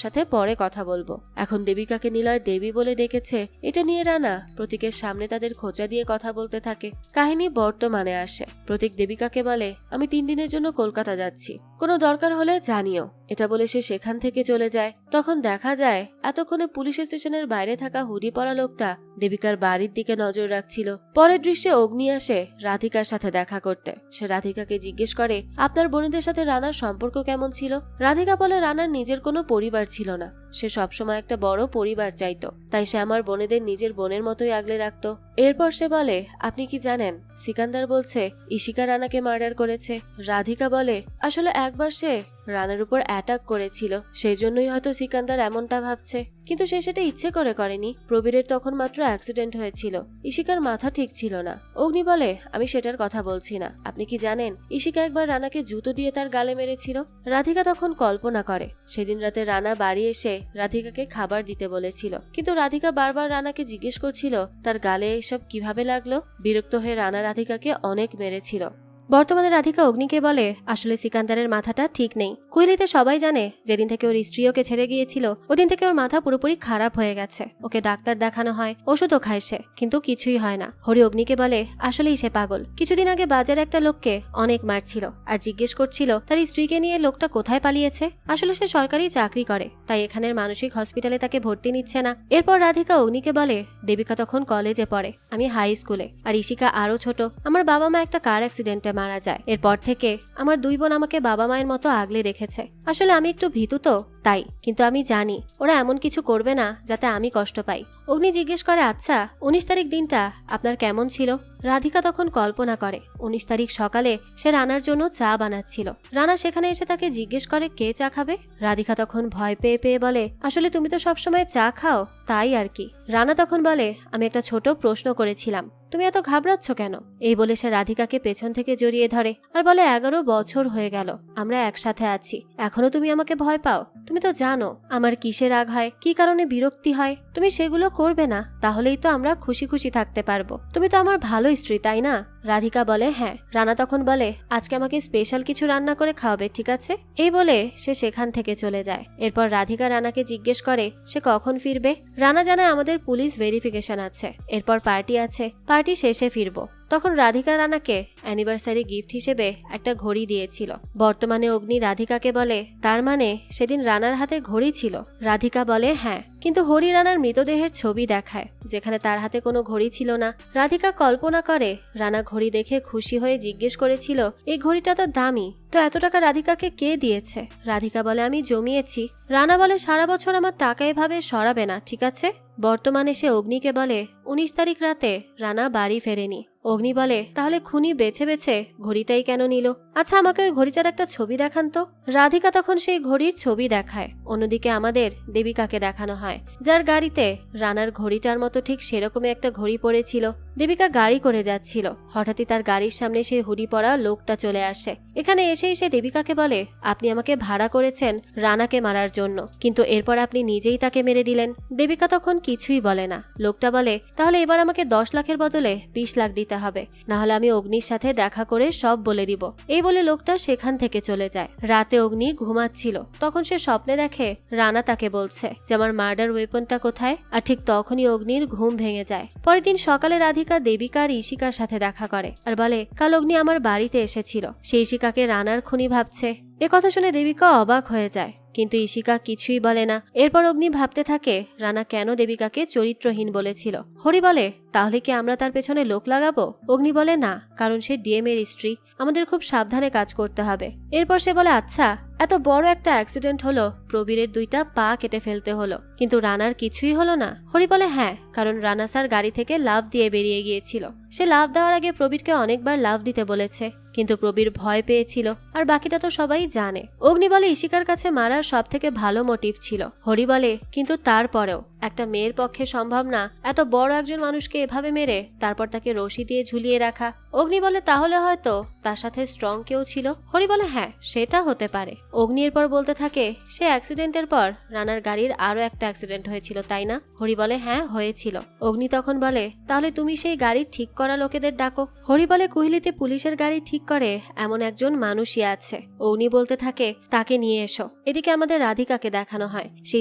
সাথে পরে কথা বলবো। এখন দেবিকাকে নিলয় দেবী বলে ডেকেছে, এটা নিয়ে রানা প্রতীকের সামনে তাদের খোঁচা দিয়ে কথা বলতে থাকে। কাহিনী বর্তমানে আসে। প্রতীক দেবিকাকে বলে, আমি 3 দিনের জন্য কলকাতা যাচ্ছি, কোনো দরকার হলে জানিও। এটা বলে সে সেখান থেকে চলে যায়। তখন দেখা যায় এতক্ষণে পুলিশ স্টেশনের বাইরে থাকা হুডি পরা লোকটা দেবিকার বাড়ির দিকে নজর রাখছিল। পরের দৃশ্যে অগ্নি আসে রাধিকার সাথে দেখা করতে। সে রাধিকাকে জিজ্ঞেস করে, আপনার বোনেদের সাথে রানার সম্পর্ক কেমন ছিল? রাধিকা বলে, রানার নিজের কোনো পরিবার ছিল না, সে সবসময় একটা বড় পরিবার চাইতো, তাই সে আমার বোনেদের নিজের বোনের মতোই আগলে রাখতো। এরপর সে বলে, আপনি কি জানেন সিকান্দার বলছে ইশিকা রানাকে মার্ডার করেছে? রাধিকা বলে, আসলে একবার সে রানার উপর অ্যাটাক করেছিল, সেই জন্যই হয়তো সিকান্দার এমনটা ভাবছে, কিন্তু সে সেটা ইচ্ছে করে করেনি। প্রবীরের তখন মাত্র অ্যাক্সিডেন্ট হয়েছিল, ইশিকার মাথা ঠিক ছিল না। অগ্নি বলে, আমি সেটার কথা বলছি না। আপনি কি জানেন ইশিকা একবার রানাকে জুতো দিয়ে তার গালে মেরেছিল? রাধিকা তখন কল্পনা করে সেদিন রাতে রানা বাড়ি এসে রাধিকাকে খাবার দিতে বলেছিল, কিন্তু রাধিকা বারবার রানাকে জিজ্ঞেস করছিল তার গালে এসব কিভাবে লাগলো। বিরক্ত হয়ে রানা রাধিকাকে অনেক মেরেছিল। বর্তমানে রাধিকা অগ্নিকে বলে, আসলে সিকান্দারের মাথাটা ঠিক নেই। কুইলিতে সবাই জানে যেদিন থেকে ওর স্ত্রী ওকে ছেড়ে গিয়েছিল ওদিন থেকে ওর মাথা পুরোপুরি খারাপ হয়ে গেছে। ওকে ডাক্তার দেখানো হয়, ওষুধও খায় সে, কিন্তু কিছুই হয় না। হরি অগ্নিকে বলে, আসলেই সে পাগল। কিছুদিন আগে বাজারে একটা লোককে অনেক মারছিল আর জিজ্ঞেস করছিল তার স্ত্রীকে নিয়ে লোকটা কোথায় পালিয়েছে। আসলে সে সরকারি চাকরি করে, তাই এখানের মানসিক হসপিটালে তাকে ভর্তি নিচ্ছে না। এরপর রাধিকা অগ্নিকে বলে, দেবিকা তখন কলেজে পড়ে, আমি হাই স্কুলে, আর ইশিকা আরো ছোট। আমার বাবা মা একটা কার অ্যাক্সিডেন্টে মারা যায়। এরপর থেকে আমার 2 বোন আমাকে বাবা মায়ের মতো আগলে রেখেছে। আসলে আমি একটু ভীতু তো তাই, কিন্তু আমি জানি ওরা এমন কিছু করবে না যাতে আমি কষ্ট পাই। অগ্নি জিজ্ঞেস করে, আচ্ছা 19 তারিখ দিনটা আপনার কেমন ছিল? রাধিকা তখন কল্পনা করে 19 তারিখ সকালে সে রানার জন্য চা বানাচ্ছিল। রানা সেখানে এসে তাকে জিজ্ঞেস করে কে চা খাবে। রাধিকা তখন ভয় পেয়ে পেয়ে বলে, আসলে তুমি তো সবসময় চা খাও, তাই আর কি। রানা তখন বলে, আমি একটা ছোট প্রশ্ন করেছিলাম, তুমি এত ঘাবড়াচ্ছ কেন? এই বলে সে রাধিকাকে পেছন থেকে জড়িয়ে ধরে আর বলে, 11 বছর হয়ে গেল আমরা একসাথে আছি, এখনো তুমি আমাকে ভয় পাও? তুমি তো জানো আমার কিসে রাগ হয়, কি কারণে বিরক্তি হয়। তুমি সেগুলো করবে না, তাহলেই তো আমরা খুশি খুশি থাকতে পারবো। তুমি তো আমার ভালো স্ত্রী, তাই না? রাধিকা বলে, হ্যাঁ। রানা তখন বলে, আজকে আমাকে স্পেশাল কিছু রান্না করে খাওয়াবে, ঠিক আছে? এই বলে সে সেখান থেকে চলে যায়। এরপর রাধিকা রানাকে জিজ্ঞেস করে সে কখন ফিরবে। রানা জানায় আমাদের পুলিশ ভেরিফিকেশন আছে, এরপর পার্টি আছে, পার্টি শেষে ফিরবো। তখন রাধিকা রানাকে অ্যানিভার্সারি গিফট হিসেবে একটা ঘড়ি দিয়েছিল। বর্তমানে অগ্নি রাধিকাকে বলে, তার মানে সেদিন রানার হাতে ঘড়ি ছিল? রাধিকা বলে, হ্যাঁ, কিন্তু হরি রানার মৃতদেহের ছবি দেখায় যেখানে তার হাতে কোনো ঘড়ি ছিল না। রাধিকা কল্পনা করে রানা ঘড়ি দেখে খুশি হয়ে জিজ্ঞেস করেছিল, এই ঘড়িটা তো দামি, তো এত টাকা রাধিকাকে কে দিয়েছে? রাধিকা বলে, আমি জমিয়েছি। রানা বলে, সারা বছর আমার টাকা এভাবে সরাবে না, ঠিক আছে? বর্তমানে সে অগ্নিকে বলে, 19 তারিখ রাতে রানা বাড়ি ফেরেনি। অগ্নি বলে, তাহলে খুনি বেছে বেছে ঘড়িটাই কেন নিল? আচ্ছা, আমাকে ওই ঘড়িটার একটা ছবি দেখান তো। রাধিকা তখন সেই ঘড়ির ছবি দেখায়। অন্যদিকে আমাদের দেবিকাকে দেখানো হয়, যার গাড়িতে রানার ঘড়িটার মতো ঠিক সেরকমই একটা ঘড়ি পড়েছিল। দেবিকা গাড়ি করে যাচ্ছিল, হঠাৎই তার গাড়ির সামনে সেই হুডি পরা লোকটা চলে আসে। এখানে এসে দেবিকাকে বলে, আপনি আমাকে ভাড়া করেছেন রানাকে মারার জন্য, কিন্তু এরপর আপনি নিজেই তাকে মেরে দিলেন। দেবিকা তখন কিছুই বলে না। লোকটা বলে, তাহলে এবার আমাকে 10 লাখের বদলে 20 লাখ দিতে হবে, না হলে আমি অগ্নির সাথে দেখা করে সব বলে দিব। এই বলে লোকটা সেখান থেকে চলে যায়। রাতে অগ্নি ঘুমাচ্ছিল, তখন সে স্বপ্নে দেখে রানা তাকে বলছে যে আমার মার্ডার ওয়েপনটা কোথায়। আর ঠিক তখনই অগ্নির ঘুম ভেঙে যায়। পরের দিন সকালে রাধিকা দেবিকা আর ইশিকার সাথে দেখা করে আর বলে, কাল অগ্নি আমার বাড়িতে এসেছিল, সে ইশিকাকে রানার খুনি ভাবছে। এ কথা শুনে দেবিকা অবাক হয়ে যায়, কিন্তু ইশিকা কিছুই বলে না। এরপর অগ্নি ভাবতে থাকে রানা কেন দেবিকাকে চরিত্রহীন বলেছিল। হরি বলে, তাহলে কি আমরা তার পেছনে লোক লাগাবো? অগ্নি বলে, না, কারণ সে ডিএম এর স্ত্রী, আমাদের খুব সাবধানে কাজ করতে হবে। এরপর সে বলে, আচ্ছা, এত বড় একটা অ্যাক্সিডেন্ট হলো, প্রবীরের 2টা পা কেটে ফেলতে হলো, কিন্তু রানার কিছুই হলো না। হরি বলে, হ্যাঁ, কারণ রানা স্যার গাড়ি থেকে লাফ দিয়ে বেরিয়ে গিয়েছিল। সে লাফ দেওয়ার আগে প্রবীরকে অনেকবার লাফ দিতে বলেছে, কিন্তু প্রবীর ভয় পেয়েছিল, আর বাকিটা তো সবাই জানে। অগ্নি বলে, ইশিকার কাছে মারার সব থেকে ভালো মোটিভ ছিল। হরি বলে, কিন্তু তারপরেও একটা মেয়ের পক্ষে সম্ভব না এত বড় একজন মানুষকে এভাবে মেরে তারপর তাকে রশি দিয়ে ঝুলিয়ে রাখা। অগ্নি বলে, তাহলে হয়তো তার সাথে স্ট্রং কেউ ছিল। হরি বলে, হ্যাঁ, সেটা হতে পারে। অগ্নি এরপর বলতে থাকে, সে অ্যাক্সিডেন্টের পর রানার গাড়ির আরো একটা অ্যাক্সিডেন্ট হয়েছিল, তাই না? হরি বলে, হ্যাঁ, হয়েছিল। অগ্নি তখন বলে, তাহলে তুমি সেই গাড়ি ঠিক করা লোকেদের ডাকো। হরি বলে, কুহিলিতে পুলিশের গাড়ি ঠিক করে এমন একজন মানুষই আছে। অগ্নি বলতে থাকে, তাকে নিয়ে এসো। এদিকে আমাদের রাধিকাকে দেখানো হয়। সে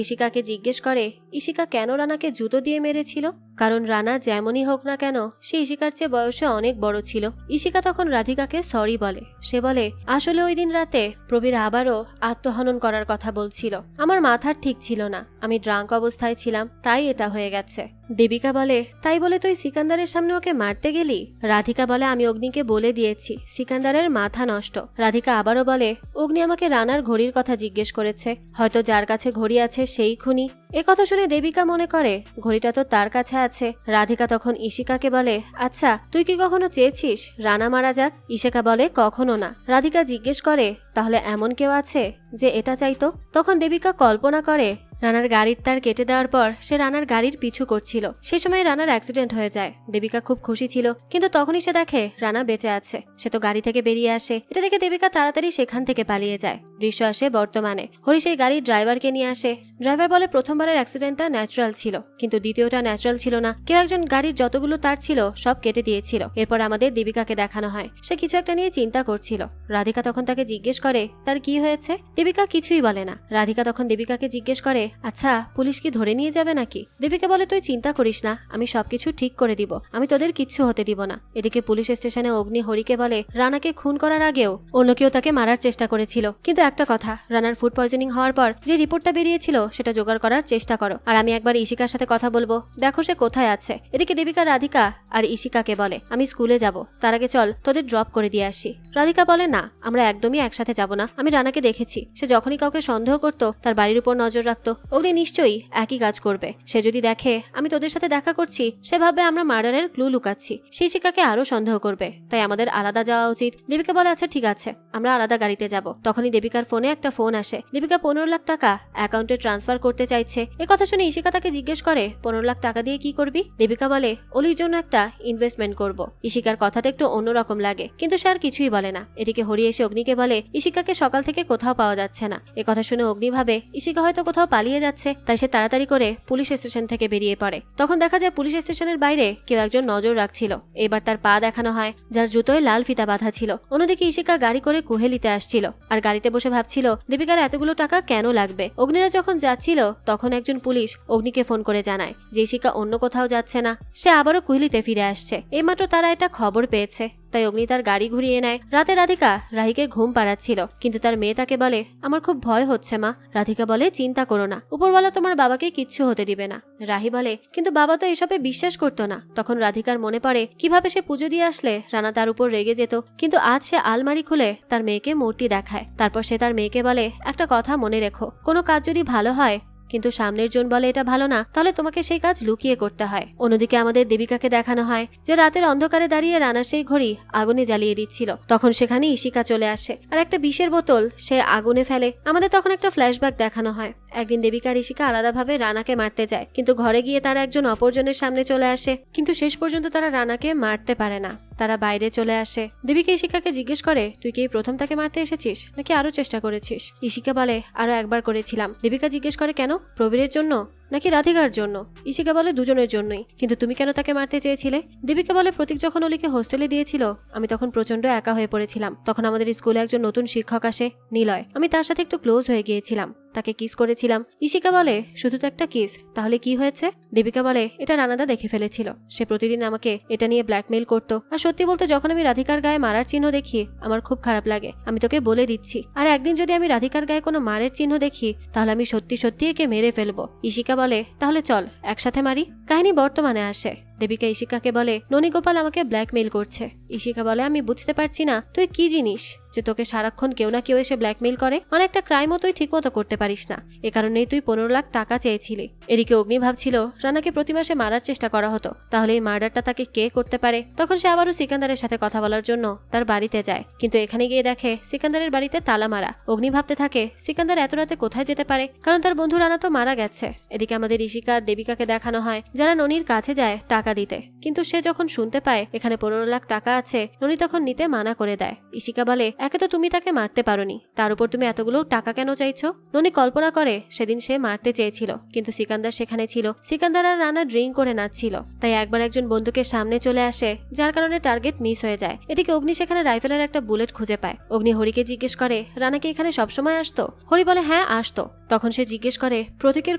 ইশিকাকে জিজ্ঞেস করে, ইশিকা কেন রানাকে জুতো দিয়ে মেরেছিল? কারণ রানা যেমনই হোক না কেন সে ইশিকার চেয়ে বয়সে অনেক বড় ছিল। ইশিকা তখন রাধিকাকে সরি বলে। সে বলে, আসলে ওই দিন রাতে প্রবীর আবারও আত্মহনন করার কথা বলছিল। আমার মাথার ঠিক ছিল না, আমি ড্রাঙ্ক অবস্থায় ছিলাম, তাই এটা হয়ে গেছে। দেবিকা বলে, তাই বলে তুই সিকান্দারের সামনে ওকে মারতে গেলি? রাধিকা বলে, আমি অগ্নিকে বলে দিয়েছি সিকান্দারের মাথা নষ্ট। রাধিকা আবারও বলে, অগ্নি আমাকে রানার ঘড়ির কথা জিজ্ঞেস করেছে, হয়তো যার কাছে ঘড়ি আছে সেই খুনি। এ কথা শুনে দেবিকা মনে করে ঘড়িটা তো তার কাছে আছে। রাধিকা তখন ইশিকাকে বলে, আচ্ছা, তুই কি কখনো চেয়েছিস রানা মারা যাক? ইশিকা বলে, কখনো না। রাধিকা জিজ্ঞেস করে, তাহলে এমন কেউ আছে যে এটা চাইতো? তখন দেবিকা কল্পনা করে রানার গাড়ির তার কেটে দেওয়ার পর সে রানার গাড়ির পিছু করছিল। সেই সময় রানার অ্যাক্সিডেন্ট হয়ে যায়। দেবিকা খুব খুশি ছিল, কিন্তু তখনই সে দেখে রানা বেঁচে আছে। সে তো গাড়ি থেকে বেরিয়ে আসে। এটা দেখে দেবিকা তাড়াতাড়ি সেখান থেকে পালিয়ে যায়। দৃশ্য আসে বর্তমানে। হরি সেই গাড়ির ড্রাইভারকে নিয়ে আসে। ড্রাইভার বলে, প্রথমবারের অ্যাক্সিডেন্টটা ন্যাচারাল ছিল, কিন্তু দ্বিতীয়টা ন্যাচারাল ছিল না। কেউ একজন গাড়ির যতগুলো তার ছিল সব কেটে দিয়েছিল। এরপর আমাদের দেবিকাকে দেখানো হয়, সে কিছু একটা নিয়ে চিন্তা করছিল। রাধিকা তখন তাকে জিজ্ঞেস করে, তার কি হয়েছে? দেবিকা কিছুই বলে না। রাধিকা তখন দেবিকাকে জিজ্ঞেস করে, আচ্ছা, পুলিশ কি ধরে নিয়ে যাবে নাকি? দেবিকা বলে, তুই চিন্তা করিস না, আমি সবকিছু ঠিক করে দিব, আমি তোদের কিচ্ছু হতে দিব না। এদিকে পুলিশ স্টেশনে অগ্নি হরিকে বলে, রানাকে খুন করার আগেও অন্য কেউ তাকে মারার চেষ্টা করেছিল, কিন্তু একটা কথা, রানার ফুড পয়জনিং হওয়ার পর যে রিপোর্টটা বেরিয়েছিল সেটা জোগাড় করার চেষ্টা করো, আর আমি একবার ইশিকার সাথে কথা বলবো, দেখো সে কোথায় আছে। এদিকে দেবিকা রাধিকা আর ইশিকাকে বলে, আমি স্কুলে যাব, তার আগে চল তোদের ড্রপ করে দিয়ে আসি। রাধিকা বলে, না, আমরা একদমই একসাথে যাব না, আমি রানাকে দেখেছি, সে যখনই কাউকে সন্দেহ করতো তার বাড়ির উপর নজর রাখতো। অগ্নি নিশ্চয়ই একই কাজ করবে। সে যদি দেখে আমি তোদের সাথে দেখা করছি, সে ভাববে আমরা মার্ডারের ক্লু লুকাচ্ছি, সেই শিকাকে আরো সন্দেহ করবে, তাই আমাদের আলাদা যাওয়া উচিত। দেবিকা বলে, আচ্ছা ঠিক আছে, আমরা আলাদা গাড়িতে যাব। তখনই দেবিকার ফোনে একটা ফোন আসে। দেবিকা 15 লাখ টাকা অ্যাকাউন্টে ট্রান্সফার করতে চাইছে। এ কথা শুনে ইশিকা তাকে জিজ্ঞেস করে, 15 লাখ টাকা দিয়ে কি করবি? দেবিকা বলে, অলির জন্য একটা ইনভেস্টমেন্ট করব। ইশিকার কথাটা একটু অন্যরকম লাগে, কিন্তু সে আর কিছুই বলে না। এদিকে হরি এসে অগ্নিকে বলে, ইশিকাকে সকাল থেকে কোথাও পাওয়া যাচ্ছে না। এ কথা শুনে অগ্নি ভাবে ইশিকা হয়তো কোথাও পালিয়ে যাচ্ছে, তাই সে তাড়াতাড়ি করে পুলিশ স্টেশন থেকে বেরিয়ে পড়ে। তখন দেখা যায় পুলিশ স্টেশনের বাইরে কেউ একজন নজর রাখছিল। এবার তার পা দেখানো হয়, যার জুতোয় লাল ফিতা বাঁধা ছিল। অন্যদিকে ইশিকা গাড়ি করে কুহেলিতে আসছিল, আর গাড়িতে বসে ভাবছিল দেবিকার এতগুলো টাকা কেন লাগবে। অগ্নিরা যখন যাচ্ছিল তখন একজন পুলিশ অগ্নিকে ফোন করে জানায় যে ইশিকা অন্য কোথাও যাচ্ছে না, সে আবারও কুহেলিতে ফিরে আসছে। এইমাত্র তারা একটা খবর পেয়েছে, তাই অগ্নি তার গাড়ি ঘুরিয়ে নেয়। রাতে রাধিকা রাহিকে ঘুম পাড়াচ্ছিল, কিন্তু তার মেয়ে তাকে বলে, আমার খুব ভয় হচ্ছে মা। রাধিকা বলে, চিন্তা করো না, উপরওয়ালা তোমার বাবাকে কিচ্ছু হতে দিবে না। রাহি বলে, কিন্তু বাবা তো এসবে বিশ্বাস করতো না। তখন রাধিকার মনে পড়ে কিভাবে সে পুজো দিয়ে আসলে রানা তার উপর রেগে যেত, কিন্তু আজ সে আলমারি খুলে তার মেয়েকে মূর্তি দেখায়। তারপর সে তার মেয়েকে বলে, একটা কথা মনে রেখো, কোনো কাজ যদি ভালো হয় কিন্তু সামনের জন বলে এটা ভালো না, তাহলে তোমাকে সেই কাজ লুকিয়ে করতে হয়। অন্যদিকে আমাদের দেবিকাকে দেখানো হয় যে রাতের অন্ধকারে দাঁড়িয়ে রানা সেই ঘড়ি আগুনে জ্বালিয়ে দিচ্ছিল। তখন সেখানে ইশিকা চলে আসে আর একটা বিষের বোতল সে আগুনে ফেলে। আমাদের তখন একটা ফ্ল্যাশব্যাক দেখানো হয়। একদিন দেবিকা আর ইশিকা আলাদাভাবে রানাকে মারতে যায়, কিন্তু ঘরে গিয়ে তারা একজন অপরজনের সামনে চলে আসে, কিন্তু শেষ পর্যন্ত তারা রানাকে মারতে পারে না। তারা বাইরে চলে আসে। দেবিকা ইশিকাকে জিজ্ঞেস করে, তুই কি প্রথম তাকে মারতে এসেছিস নাকি আরো চেষ্টা করেছিস? ইশিকা বলে, আরো একবার করেছিলাম। দেবিকা জিজ্ঞেস করে, কেন? প্রবীরের জন্য নাকি রাধিকার জন্য? ইশিকা বলে, দুজনের জন্যই। কিন্তু তুমি কেন তাকে মারতে চেয়েছিলে? দেবিকা বলে, প্রতীক যখন অলিকে হোস্টেলে দিয়েছিল আমি তখন প্রচন্ড একা হয়ে পড়েছিলাম। তখন আমাদের স্কুলে একজন নতুন শিক্ষক আসে, নিলয়। আমি তার সাথে একটু ক্লোজ হয়ে গিয়েছিলাম, তাকে কিস করেছিলাম। ইশিকা বলে, শুধু তো একটা কিস, তাহলে কি হয়েছে? দেবিকা বলে, এটা রানাদা দেখে ফেলেছিল। সে প্রতিদিন আমাকে এটা নিয়ে ব্ল্যাকমেইল করতো। আর সত্যি বলতে যখন আমি রাধিকার গায়ে মারার চিহ্ন দেখি আমার খুব খারাপ লাগে। আমি তোকে বলে দিচ্ছি, আর একদিন যদি আমি রাধিকার গায়ে কোনো মারের চিহ্ন দেখি তাহলে আমি সত্যি সত্যি একে মেরে ফেলবো। ইশিকা বলে, তাহলে চল একসাথে মারি। কাহিনী বর্তমানে আসে। দেবিকা ইশিকাকে বলে, ননী গোপাল আমাকে ব্ল্যাকমেইল করছে। ইশিকা বলে, আমি বুঝতে পারছি না তুই কি জিনিস যে তোকে সারাক্ষণ কেউ না কেউ এসে ব্ল্যাকমেইল করে। মানে একটা ক্রাইমও তুই ঠিক মতো করতে পারিস না, এ কারণেই তুই 15 লাখ টাকা চেয়েছিলি। এদিকে অগ্নি ভাবছিল রানাকে প্রতি মাসে মারার চেষ্টা করা হতো, তাহলে এই মার্ডারটা তাকে কে করতে পারে। তখন সে আবারও সিকান্দারের সাথে কথা বলার জন্য তার বাড়িতে যায়, কিন্তু এখানে গিয়ে দেখে সিকান্দারের বাড়িতে তালা মারা। অগ্নি ভাবতে থাকে সিকান্দার এত রাতে কোথায় যেতে পারে, কারণ তার বন্ধু রানা তো মারা গেছে। এদিকে আমাদের ইশিকা আর দেবিকাকে দেখানো হয় যারা ননির কাছে যায় টাকা দিতে, কিন্তু সে যখন শুনতে পায় এখানে 15 লাখ টাকা আছে, ননি তখন নিতে মানা করে দেয়। ইশিকা বলে, একে তো তুমি তাকে মারতে পারোনি, তার উপর তুমি এতগুলো টাকা কেন চাইছো? ননি কল্পনা করে সেদিন সে মারতে চেয়েছিল, কিন্তু সিকান্দার সেখানে ছিল। সিকান্দার আর রানা ড্রিঙ্ক করে নাচছিল, তাই একবার একজন বন্দুকের সামনে চলে আসে, যার কারণে টার্গেট মিস হয়ে যায়। এদিকে অগ্নি সেখানে রাইফেলের একটা বুলেট খুঁজে পায়। অগ্নি হরিকে জিজ্ঞেস করে, রানা কি এখানে সবসময় আসতো? হরি বলে, হ্যাঁ আসতো। তখন সে জিজ্ঞেস করে, প্রতীকের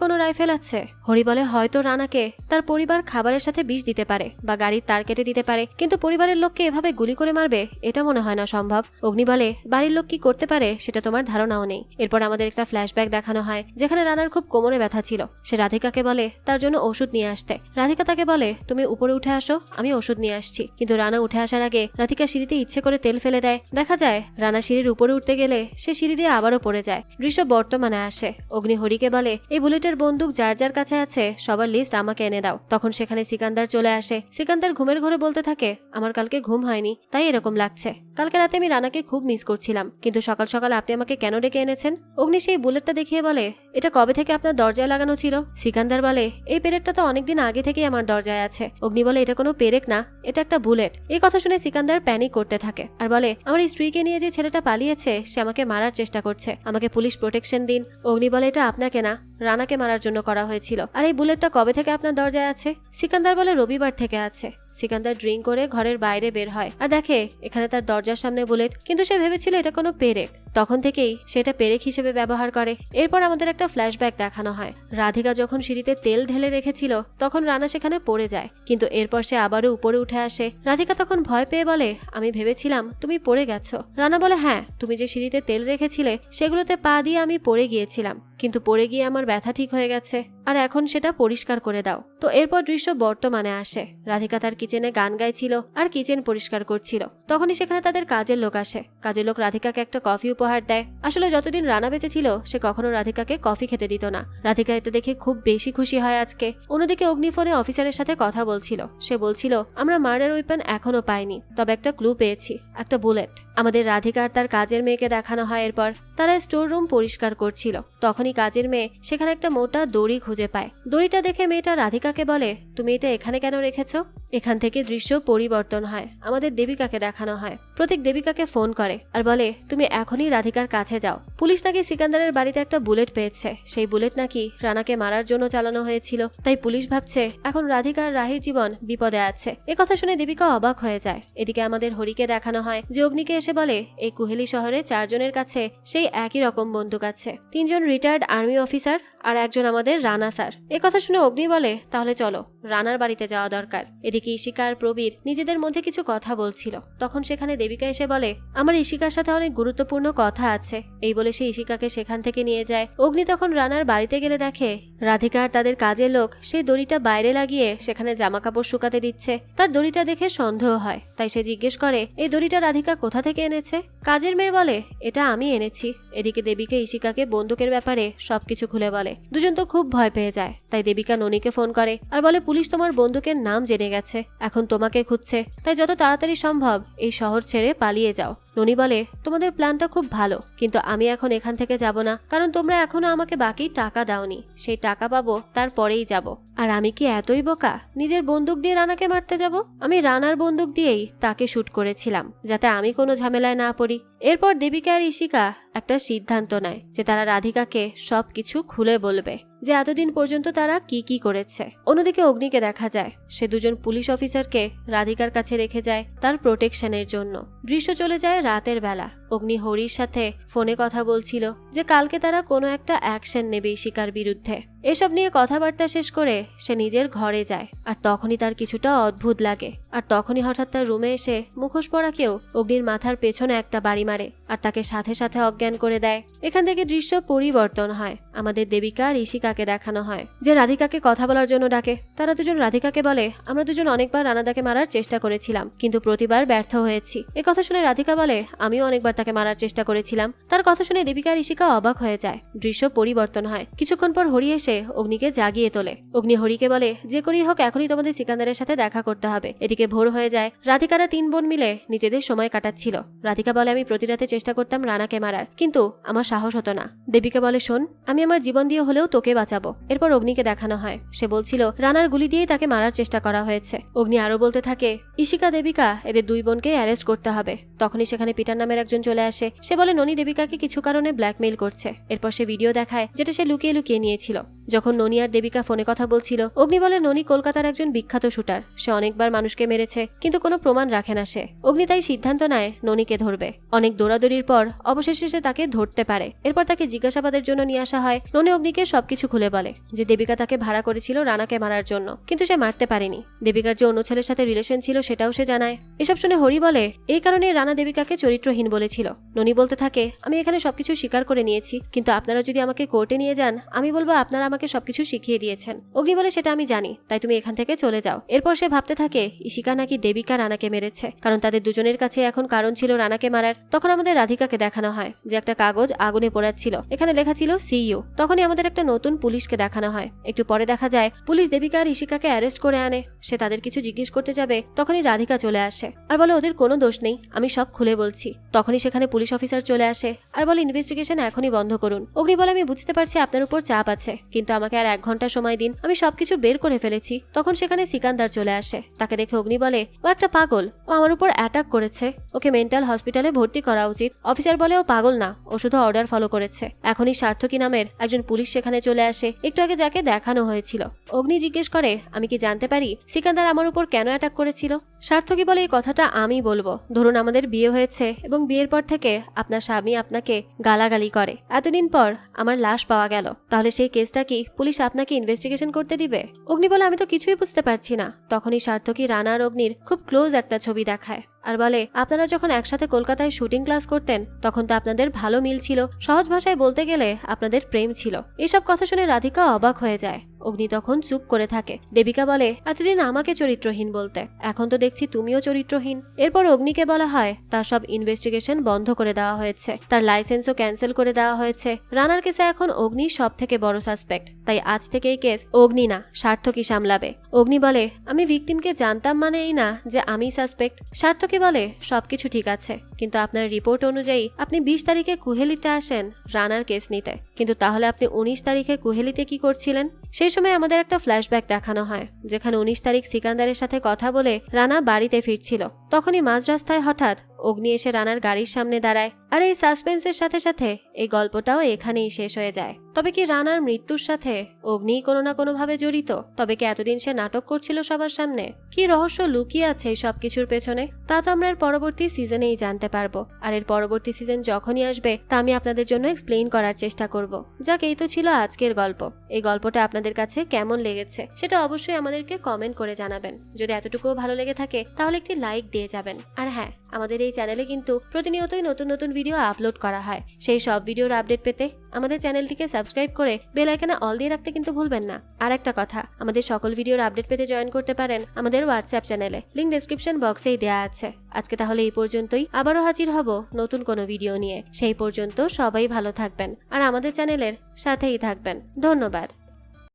কোনো রাইফেল আছে? হরি বলে, হয়তো রানাকে তার পরিবার খাবারের সাথে বিষ দিতে পারে বা গাড়ির তার কেটে দিতে পারে, কিন্তু পরিবারের লোককে এভাবে গুলি করে মারবে এটা মনে হয় না সম্ভব। অগ্নি বলে, বাড়ির লোক কি করতে পারে সেটা তোমার ধারণাও নেই। এরপর আমাদের একটা ফ্ল্যাশব্যাক দেখানো হয় যেখানে রানার খুব কোমরে ব্যথা ছিল। সে রাধিকাকে বলে তার জন্য ওষুধ নিয়ে আসতে। রাধিকা তাকে বলে, তুমি উপরে উঠে আসো, আমি ওষুধ নিয়ে আসছি। কিন্তু রানা উঠে আসার আগে রাধিকা সিঁড়িতে ইচ্ছে করে তেল ফেলে দেয়। দেখা যায় রানা সিঁড়ির উপরে উঠতে গেলে সে সিঁড়ি দিয়ে আবারও পড়ে যায়। দৃশ্য বর্তমানে আসে। অগ্নি হরিকে বলে, এই বুলেটের বন্দুক যার যার কাছে আছে সবার লিস্ট আমাকে এনে দাও। তখন সেখানে সিকান্দার চলে আসে। সিকান্দার ঘুমের ঘরে বলতে থাকে, আমার কালকে ঘুম হয়নি তাই এরকম লাগছে। কালকে রাতে আমি রানাকে খুব মিস করছিলাম, কিন্তু সকাল সকাল আপনি আমাকে কেন ডেকে এনেছেন? অগ্নি সেই বুলেটটা দেখিয়ে বলে, এটা কবে থেকে আপনার দরজায় লাগানো ছিল? সিকান্দার বলে, এই পেরেকটা তো অনেকদিন আগে থেকেই আমার দরজায় আছে। অগ্নি বলে, এটা কোনো পেরেক না, এটা একটা বুলেট। এই কথা শুনে সিকান্দার প্যানিক করতে থাকে আর বলে, আমার স্ত্রীকে নিয়ে যে ছেলেটা পালিয়েছে সে আমাকে মারার চেষ্টা করছে, আমাকে পুলিশ প্রোটেকশন দিন। অগ্নি বলে, এটা আপনাকে না, রানাকে মারার জন্য করা হয়েছিল। আর এই বুলেটটা কবে থেকে আপনার দরজায় আছে? সিকান্দার বলে, রবিবার থেকে আছে। সিকান্দার ড্রিঙ্ক করে ঘরের বাইরে বের হয় আর দেখে এখানে তার দরজার সামনে বুলেট, কিন্তু সে ভেবেছিল এটা কোনো পেরেক। তখন থেকেই সেটা পেরেক হিসেবে ব্যবহার করে। এরপর আমাদের একটা ফ্ল্যাশব্যাক দেখানো হয়। রাধিকা যখন সিঁড়িতে তেল ঢেলে রেখেছিল তখন রানা সেখানে পড়ে যায়, কিন্তু এরপর সে আবারও উপরে উঠে আসে। রাধিকা তখন ভয় পেয়ে বলে, আমি ভেবেছিলাম তুমি পড়ে গেছো। রানা বলে, হ্যাঁ, তুমি যে সিঁড়িতে তেল রেখেছিলে সেগুলোতে পা দিয়ে আমি পড়ে গিয়েছিলাম, কিন্তু পড়ে গিয়ে আমার ব্যথা ঠিক হয়ে গেছে, আর এখন সেটা পরিষ্কার করে দাও। তো এরপর দৃশ্য বর্তমানে আসে। রাধিকা তার কিচেনে গান গাইছিল আর কিচেন পরিষ্কার করছিল। তখনই সেখানে তাদের কাজের লোক আসে। কাজের লোক রাধিকাকে একটা কফি উপহার দেয়। আসলে যতদিন রানা বেঁচে ছিল সে কখনো রাধিকাকে কফি খেতে দিত না। রাধিকা এটা দেখে খুব বেশি খুশি হয় আজকে। অন্যদিকে অগ্নি ফোনে অফিসারের সাথে কথা বলছিল। সে বলছিল, আমরা মার্ডার ওয়েপন এখনো পাইনি, তবে একটা ক্লু পেয়েছি, একটা বুলেট। আমাদের রাধিকা আর তার কাজের মেয়েকে দেখানো হয়। এরপর তারা স্টোর রুম পরিষ্কার করছিল। তখনই কাজের মেয়ে সেখানে একটা মোটা দড়ি খুঁজে পায়। দড়িটা দেখে মেয়েটা রাধিকাকে বলে, তুমি এটা এখানে কেন রেখেছো? এখান থেকে দৃশ্য পরিবর্তন হয়। আমাদের দেবিকাকে দেখানো হয়। প্রতীক দেবিকাকে ফোন করে আর বলে, তুমি এখনই রাধিকার কাছে যাও। পুলিশ নাকি সিকান্দারের বাড়িতে একটা বুলেট পেয়েছে। সেই বুলেট নাকি রানাকে মারার জন্য চালানো হয়েছিল, তাই পুলিশ ভাবছে এখন রাধিকা আর রাহির জীবন বিপদে আছে। কথা শুনে দেবিকা অবাক হয়ে যায়। এদিকে আমাদের হরিকে দেখানো হয় যে অগ্নিকে এসে বলে, এই কুহেলি শহরে 4 জনের কাছে সেই একই রকম বন্দুক আছে। 3 জন রিটায়ার্ড আর্মি অফিসার আর একজন আমাদের রানা স্যার। কথা শুনে অগ্নি বলে, তাহলে চলো, রানার বাড়িতে যাওয়া দরকার। এদিকে ইশিকা আর প্রবীর নিজেদের মধ্যে কিছু কথা বলছিল। তখন সেখানে দেবিকা এসে বলে, আমার ইশিকার সাথে অনেক গুরুত্বপূর্ণ কথা আছে। এই বলে সে ইশিকাকে সেখান থেকে নিয়ে যায়। অগ্নি তখন রানার বাড়িতে গেলে দেখে রাধিকা আর তাদের কাজের লোক সেই দড়িটা বাইরে লাগিয়ে সেখানে জামা কাপড় শুকাতে দিচ্ছে। তার দড়িটা দেখে সন্দেহ হয়, তাই সে জিজ্ঞেস করে এই দড়িটা রাধিকা কোথা থেকে এনেছে। কাজের মেয়ে বলে এটা আমি এনেছি। এদিকে দেবিকা ইশিকাকে বন্দুকের ব্যাপারে সবকিছু খুলে বলে। দুজন তো খুব ভয় পেয়ে যায়, তাই দেবিকা ননিকে ফোন করে আর বলে পুলিশ তোমার বন্দুকের নাম জেনে গেছে, এখন তোমাকে খুঁজছে, তাই যত তাড়াতাড়ি সম্ভব এই শহর ছেড়ে পালিয়ে যাও। ননি বলে তোমাদের প্ল্যানটা খুব ভালো, কিন্তু আমি এখন এখান থেকে যাব না, কারণ তোমরা এখনো আমাকে বাকি টাকা দাওনি। সেই টাকা পাবো তারপরেই যাব। আর আমি কি এতই বোকা নিজের বন্দুক দিয়ে রানাকে মারতে যাব? আমি রানার বন্দুক দিয়েই তাকে শুট করেছিলাম, যাতে আমি কোনো ঝামেলায় না পড়ি। এরপর দেবিকা আর ইশিকা একটা সিদ্ধান্ত নেয় যে তারা রাধিকাকে সবকিছু খুলে বলবে, যে এতদিন পর্যন্ত তারা কি কি করেছে। অন্যদিকে অগ্নিকে দেখা যায় সে দুজন পুলিশ অফিসারকে রাধিকার কাছে রেখে যায় তার প্রোটেকশনের জন্য। দৃশ্য চলে যায় রাতের বেলা। অগ্নি হরির সাথে ফোনে কথা বলছিল যে কালকে তারা কোনো একটা অ্যাকশন নেবে ইশিকার বিরুদ্ধে। এসব নিয়ে কথাবার্তা শেষ করে সে নিজের ঘরে যায়, আর তখনই তার কিছুটা অদ্ভুত লাগে। আর তখনই হঠাৎ তার রুমে এসে মুখোশ পরা কেউ অগ্নির মাথার পেছনে একটা বাড়ি মারে আর তাকে সাথে সাথে অজ্ঞান করে দেয়। এখান থেকে দৃশ্য পরিবর্তন হয়। আমাদের দেবিকা আর ইশিকাকে দেখানো হয় যে রাধিকাকে কথা বলার জন্য ডাকে। তারা দুজন রাধিকাকে বলে আমরা দুজন অনেকবার রানাদাকে মারার চেষ্টা করেছিলাম, কিন্তু প্রতিবার ব্যর্থ হয়েছি। এ কথা শুনে রাধিকা বলে আমিও অনেকবার তাকে মারার চেষ্টা করেছিলাম। তার কথা শুনে দেবিকা আর ইশিকা অবাক হয়ে যায়। দৃশ্য পরিবর্তন হয়। কিছুক্ষণ পর হরি এসে অগ্নিকে জাগিয়ে তোলে। অগ্নি হরিকে বলে যে করেই হোক এখনই তোমাদের সিকান্দারের সাথে দেখা করতে হবে। এদিকে ভোর হয়ে যায়। রাধিকারা 3 বোন মিলে নিজেদের সময় কাটাচ্ছিল। রাধিকা বলে আমি প্রতি রাতে চেষ্টা করতাম রানাকে মারার, কিন্তু আমার সাহস হতো না। দেবিকা বলে শোন, আমি আমার জীবন দিয়ে হলেও তোকে বাঁচাবো। এরপর অগ্নিকে দেখানো হয় সে বলছিল রানার গুলি দিয়েই তাকে মারার চেষ্টা করা হয়েছে। অগ্নি আরো বলতে থাকে ইশিকা দেবিকা এদের 2 বোনকে অ্যারেস্ট করতে হবে। তখনই সেখানে পিটার নামের একজন চলে আসে। সে বলে ননি দেবিকাকে কিছু কারণে ব্ল্যাকমেইল করছে। এরপর সে ভিডিও দেখায় যেটা সে লুকিয়ে লুকিয়ে নিয়েছিল। যখন ননি আর দেবিকা ফোনে কথা বলছিল, অগ্নি বলে ননি কলকাতার একজন বিখ্যাত শুটার, সে অনেকবার মানুষকে মেরেছে, কিন্তু কোনো প্রমাণ রাখে না সে। অগ্নি তাই সিদ্ধান্ত নেয় ননিকে ধরবে। অনেক দৌড়াদৌড়ির পর অবশেষে সে তাকে ধরতে পারে। এরপর তাকে জিজ্ঞাসাবাদের জন্য নিয়ে আসা হয়। ননি অগ্নিকে সবকিছু খুলে বলে যে দেবিকা তাকে ভাড়া করেছিল রানাকে মারার জন্য, কিন্তু সে মারতে পারেনি। দেবিকার যে অন্য ছেলের সাথে রিলেশন ছিল সেটাও সে জানায়। এসব শুনে হরি বলে এই কারণে রানা দেবিকাকে চরিত্রহীন বলেছিল। ননি বলতে থাকে আমি এখানে সবকিছু স্বীকার করে নিয়েছি, কিন্তু আপনারা যদি আমাকে কোর্টে নিয়ে যান আমি বলবো আপনারা আমাকে সবকিছু শিখিয়ে দিয়েছেন। অগ্নি বলে সেটা আমি জানি, তাই তুমি এখান থেকে চলে যাও। এরপর সে ভাবতে থাকে ইশিকা নাকি দেবিকা রানাকে মেরেছে, কারণ তাদের দুজনের কাছে এখন কারণ ছিল রানাকে মারার। তখন আমাদের রাধিকাকে দেখানো হয় যে একটা কাগজ আগুনে পোড়াচ্ছিল, এখানে লেখা ছিল সিইউ। তখনই আমাদের একটা নতুন পুলিশকে দেখানো হয়। একটু পরে দেখা যায় পুলিশ দেবিকা আর ইশিকাকে অ্যারেস্ট করে আনে। সে তাদের কিছু জিজ্ঞেস করতে যাবে, তখনই রাধিকা চলে আসে আর বলে ওদের কোনো দোষ নেই, আমি সব খুলে বলছি। তখনই সেখানে পুলিশ অফিসার চলে আসে আর বলে ইনভেস্টিগেশন এখনই বন্ধ করুন। অগ্নি বলে আমি বুঝতে পারছি আপনার উপর চাপ আছে, কিন্তু আমাকে আর 1 ঘন্টা সময় দিন, আমি সবকিছু বের করে ফেলেছি। তখন সেখানে সিকান্দার চলে আসে। তাকে দেখে অগ্নি বলে ও একটা পাগল, ও আমার উপর অ্যাটাক করেছে, ওকে মেন্টাল হসপিটালে ভর্তি করা উচিত। অফিসার বলে ও পাগল না, ও শুধু অর্ডার ফলো করেছে। এখনই সার্থকী নামের একজন পুলিশ সেখানে চলে আসে, একটু আগে যাকে দেখানো হয়েছিল। অগ্নি জিজ্ঞেস করে আমি কি জানতে পারি সিকান্দার আমার উপর কেন অ্যাটাক করেছিল? সার্থকী বলে এই কথাটা আমি বলবো। ধরুন আমাদের বিয়ে হয়েছে এবং বিয়ের পর থেকে আপনার স্বামী আপনাকে গালাগালি করে, এতদিন পর আমার লাশ পাওয়া গেল, তাহলে সেই কেসটা কি পুলিশ আপনাকে ইনভেস্টিগেশন করতে দিবে? অগ্নি বলে আমি তো কিছুই বুঝতে পারছি না। তখনই সার্থকী রানা আর অগ্নির খুব ক্লোজ একটা ছবি দেখায় আর বলে আপনারা যখন একসাথে কলকাতায় শুটিং ক্লাস করতেন তখন তো আপনাদের ভালো মিল ছিল, সহজ ভাষায় বলতে গেলে আপনাদের প্রেম ছিল। এসব কথা শুনে রাধিকা অবাক হয়ে যায়। অগ্নি তখন চুপ করে থাকে। দেবিকা বলে এতদিন আমাকে চরিত্রহীন বলতে, এখন তো দেখছি তুমিও চরিত্রহীন। এরপর অগ্নিকে বলা হয় তার সব ইনভেস্টিগেশন বন্ধ করে দেওয়া হয়েছে, তার লাইসেন্সও ক্যান্সেল করে দেওয়া হয়েছে। রানার কেসে এখন অগ্নি সব থেকে বড় সাসপেক্ট, তাই আজ থেকে এই কেস অগ্নি না সার্থকী সামলাবে। অগ্নি বলে আমি ভিকটিমকে জানতাম মানে এই না যে আমি সাসপেক্ট। সার্থকী বলে সবকিছু ঠিক আছে, কিন্তু আপনার রিপোর্ট অনুযায়ী আপনি 20 তারিখে কুহেলিতে আসেন রানার কেস নিতে, কিন্তু তাহলে আপনি 19 তারিখে কুহেলিতে কি করছিলেন? সেই সময় আমাদের একটা ফ্ল্যাশব্যাক দেখানো হয় যেখানে 19 তারিখ সিকান্দারের সাথে কথা বলে রানা বাড়িতে ফিরছিল। তখনই মাঝ রাস্তায় হঠাৎ অগ্নি এসে রানার গাড়ির সামনে দাঁড়ায়। আর এই সাসপেন্সের সাথে সাথে এই গল্পটাও এখানেই শেষ হয়ে যায়। তবে কি রানার মৃত্যুর সাথে অগ্নি কোনো না কোনো ভাবে জড়িত? তবে কি এতদিন সে নাটক করছিল সবার সামনে? কি রহস্য লুকিয়ে আছে এই সব কিছুর পেছনে? তা তো আমরা এর পরবর্তী সিজনেই জানতে পারবো। আর এর পরবর্তী সিজন যখনই আসবে তা আমি আপনাদের জন্য এক্সপ্লেইন করার চেষ্টা করব। যাক, এই তো ছিল আজকের গল্প। এই গল্পটা আপনাদের কাছে কেমন লেগেছে সেটা অবশ্যই আমাদেরকে কমেন্ট করে জানাবেন। যদি এতটুকুও ভালো লেগে থাকে তাহলে একটি লাইক দিয়ে যাবেন। আর হ্যাঁ, আমাদের এই এই চ্যানেলে কিন্তু প্রতিনিয়তই নতুন নতুন ভিডিও আপলোড করা হয়। সেই সব ভিডিওর আপডেট পেতে আমাদের চ্যানেলটিকে সাবস্ক্রাইব করে বেল আইকনে অল দিয়ে রাখতে কিন্তু ভুলবেন না। আর একটা কথা, আমাদের সকল ভিডিওর আপডেট পেতে জয়েন করতে পারেন আমাদের হোয়াটসঅ্যাপ চ্যানেলে, লিংক ডেসক্রিপশন বক্সেই দেওয়া আছে। আজকে তাহলে এই পর্যন্তই, আবারও হাজির হব নতুন কোনো ভিডিও নিয়ে। সেই পর্যন্ত সবাই ভালো থাকবেন আর আমাদের চ্যানেলের সাথেই থাকবেন। ধন্যবাদ।